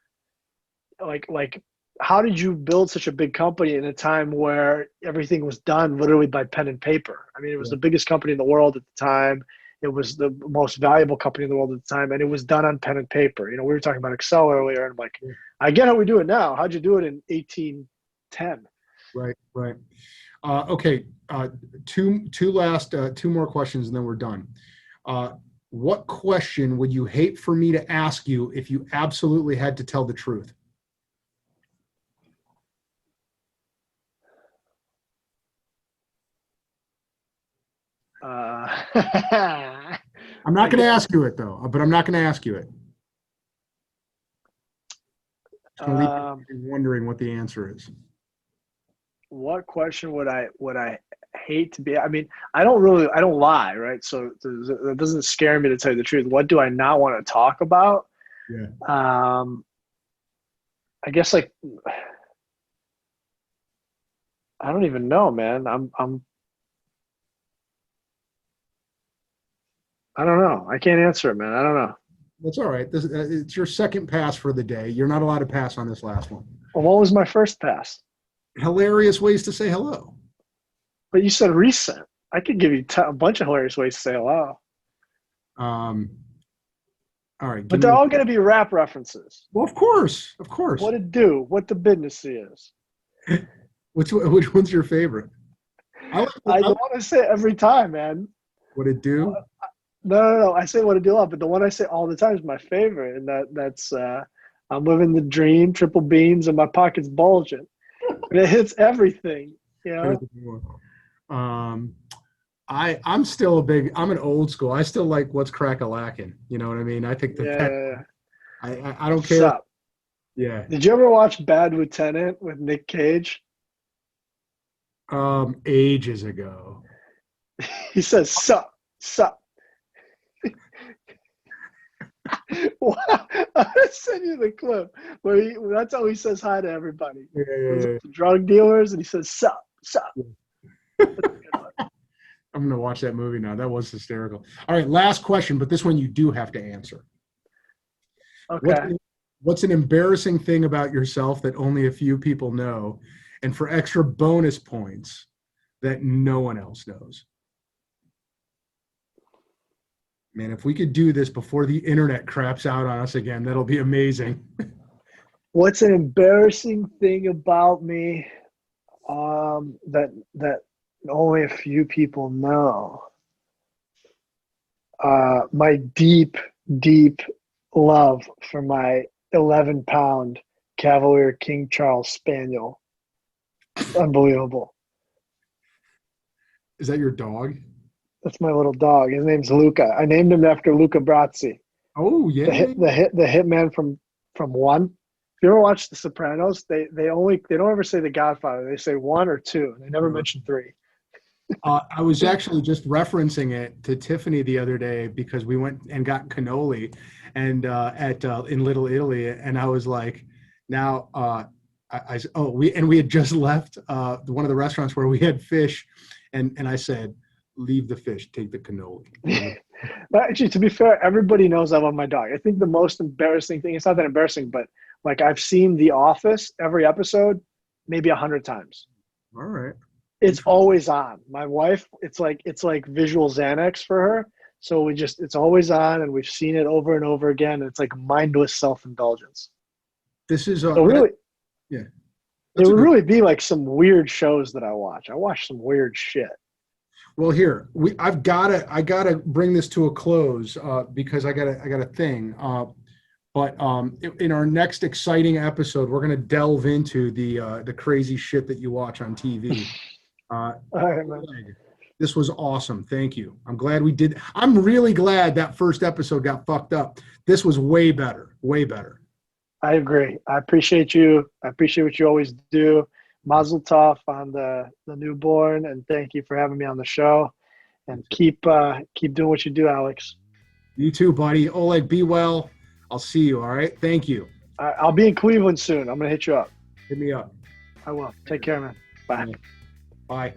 how did you build such a big company in a time where everything was done literally by pen and paper? I mean, it was the biggest company in the world at the time. It was the most valuable company in the world at the time, and it was done on pen and paper. We were talking about Excel earlier, and I'm like, I get how we do it now. How'd you do it in 1810?
Right. Okay. Two more questions, and then we're done. What question would you hate for me to ask you if you absolutely had to tell the truth? I'm not going to ask you it, though, but I'm not going to ask you it. I'm wondering what the answer is.
What question would I hate to be? I mean, I don't lie, right? So it doesn't scare me, to tell you the truth. What do I not want to talk about?
Yeah.
I guess I don't even know, man. I don't know. I can't answer it, man. I don't know.
That's all right. It's your second pass for the day. You're not allowed to pass on this last one.
Well, what was my first pass?
Hilarious ways to say hello.
But you said recent. I could give you a bunch of hilarious ways to say hello.
All right.
But they're all going to be rap references.
Well, of course.
What it do? What the business is.
Which one's your favorite?
I don't want to say it every time, man.
What it do?
No. I say what it do a lot, but the one I say all the time is my favorite, and that's I'm living the dream, triple beans, and my pockets bulging. And it hits everything,
I'm still I'm an old school. I still like what's crack-a-lackin'. You know what I mean? I think I don't care.
Sup.
Yeah.
Did you ever watch Bad Lieutenant with Nick Cage?
Ages ago.
He says, sup. Wow. I'm going to send you the clip where that's how he says hi to everybody.
Yeah.
Drug dealers, and he says, sup.
I'm going to watch that movie now. That was hysterical. All right, last question, but this one you do have to answer.
Okay.
What's an embarrassing thing about yourself that only a few people know, and for extra bonus points, that no one else knows? Man, if we could do this before the internet craps out on us again, that'll be amazing.
What's an embarrassing thing about me that only a few people know? My deep love for my 11-pound Cavalier King Charles Spaniel. Unbelievable.
Is that your dog?
That's my little dog. His name's Luca. I named him after Luca Brasi.
Oh yeah.
The hitman from One. If you ever watch The Sopranos, they don't ever say The Godfather. They say 1 or 2. They never mention 3.
I was actually just referencing it to Tiffany the other day because we went and got cannoli and in Little Italy, and I was like, now we had just left one of the restaurants where we had fish, and I said, leave the fish, take the cannoli.
But actually, to be fair, everybody knows I love my dog. I think the most embarrassing thing, it's not that embarrassing, but like I've seen The Office, every episode, maybe 100 times.
All right.
It's always on. My wife, it's like visual Xanax for her. So it's always on, and we've seen it over and over again. It's like mindless self-indulgence.
This is
so really,
yeah.
It would really be like some weird shows that I watch. I watch some weird shit.
Well, here I gotta bring this to a close because I got a thing. But in our next exciting episode, we're gonna delve into the crazy shit that you watch on TV.
All right, man.
This was awesome. Thank you. I'm glad we did. I'm really glad that first episode got fucked up. This was way better. Way better.
I agree. I appreciate you. I appreciate what you always do. Mazel tov on the newborn, and thank you for having me on the show. And keep doing what you do, Alex.
You too, buddy. Oleg, be well. I'll see you. All right. Thank you.
I'll be in Cleveland soon. I'm going to hit you up.
Hit me up.
I will. Take care, man. Bye.
Bye.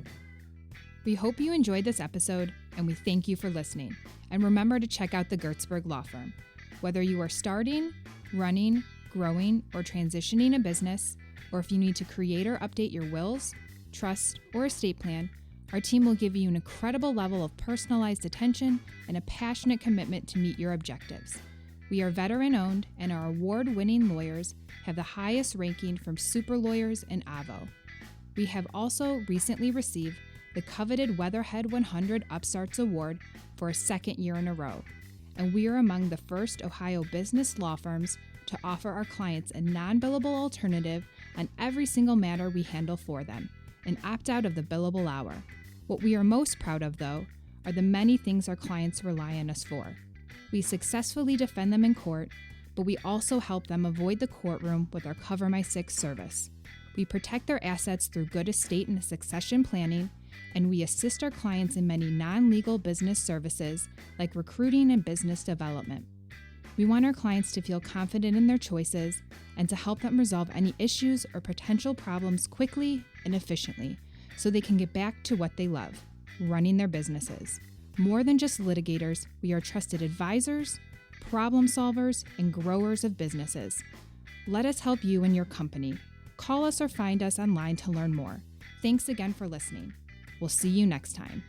We hope you enjoyed this episode, and we thank you for listening. And remember to check out the Gertzberg Law Firm. Whether you are starting, running, growing, or transitioning a business, or if you need to create or update your wills, trust, or estate plan, our team will give you an incredible level of personalized attention and a passionate commitment to meet your objectives. We are veteran-owned, and our award-winning lawyers have the highest ranking from Super Lawyers and Avo. We have also recently received the coveted Weatherhead 100 Upstarts Award for a second year in a row, and we are among the first Ohio business law firms to offer our clients a non-billable alternative on every single matter we handle for them, and opt out of the billable hour. What we are most proud of, though, are the many things our clients rely on us for. We successfully defend them in court, but we also help them avoid the courtroom with our Cover My Six service. We protect their assets through good estate and succession planning, and we assist our clients in many non-legal business services like recruiting and business development. We want our clients to feel confident in their choices and to help them resolve any issues or potential problems quickly and efficiently so they can get back to what they love, running their businesses. More than just litigators, we are trusted advisors, problem solvers, and growers of businesses. Let us help you and your company. Call us or find us online to learn more. Thanks again for listening. We'll see you next time.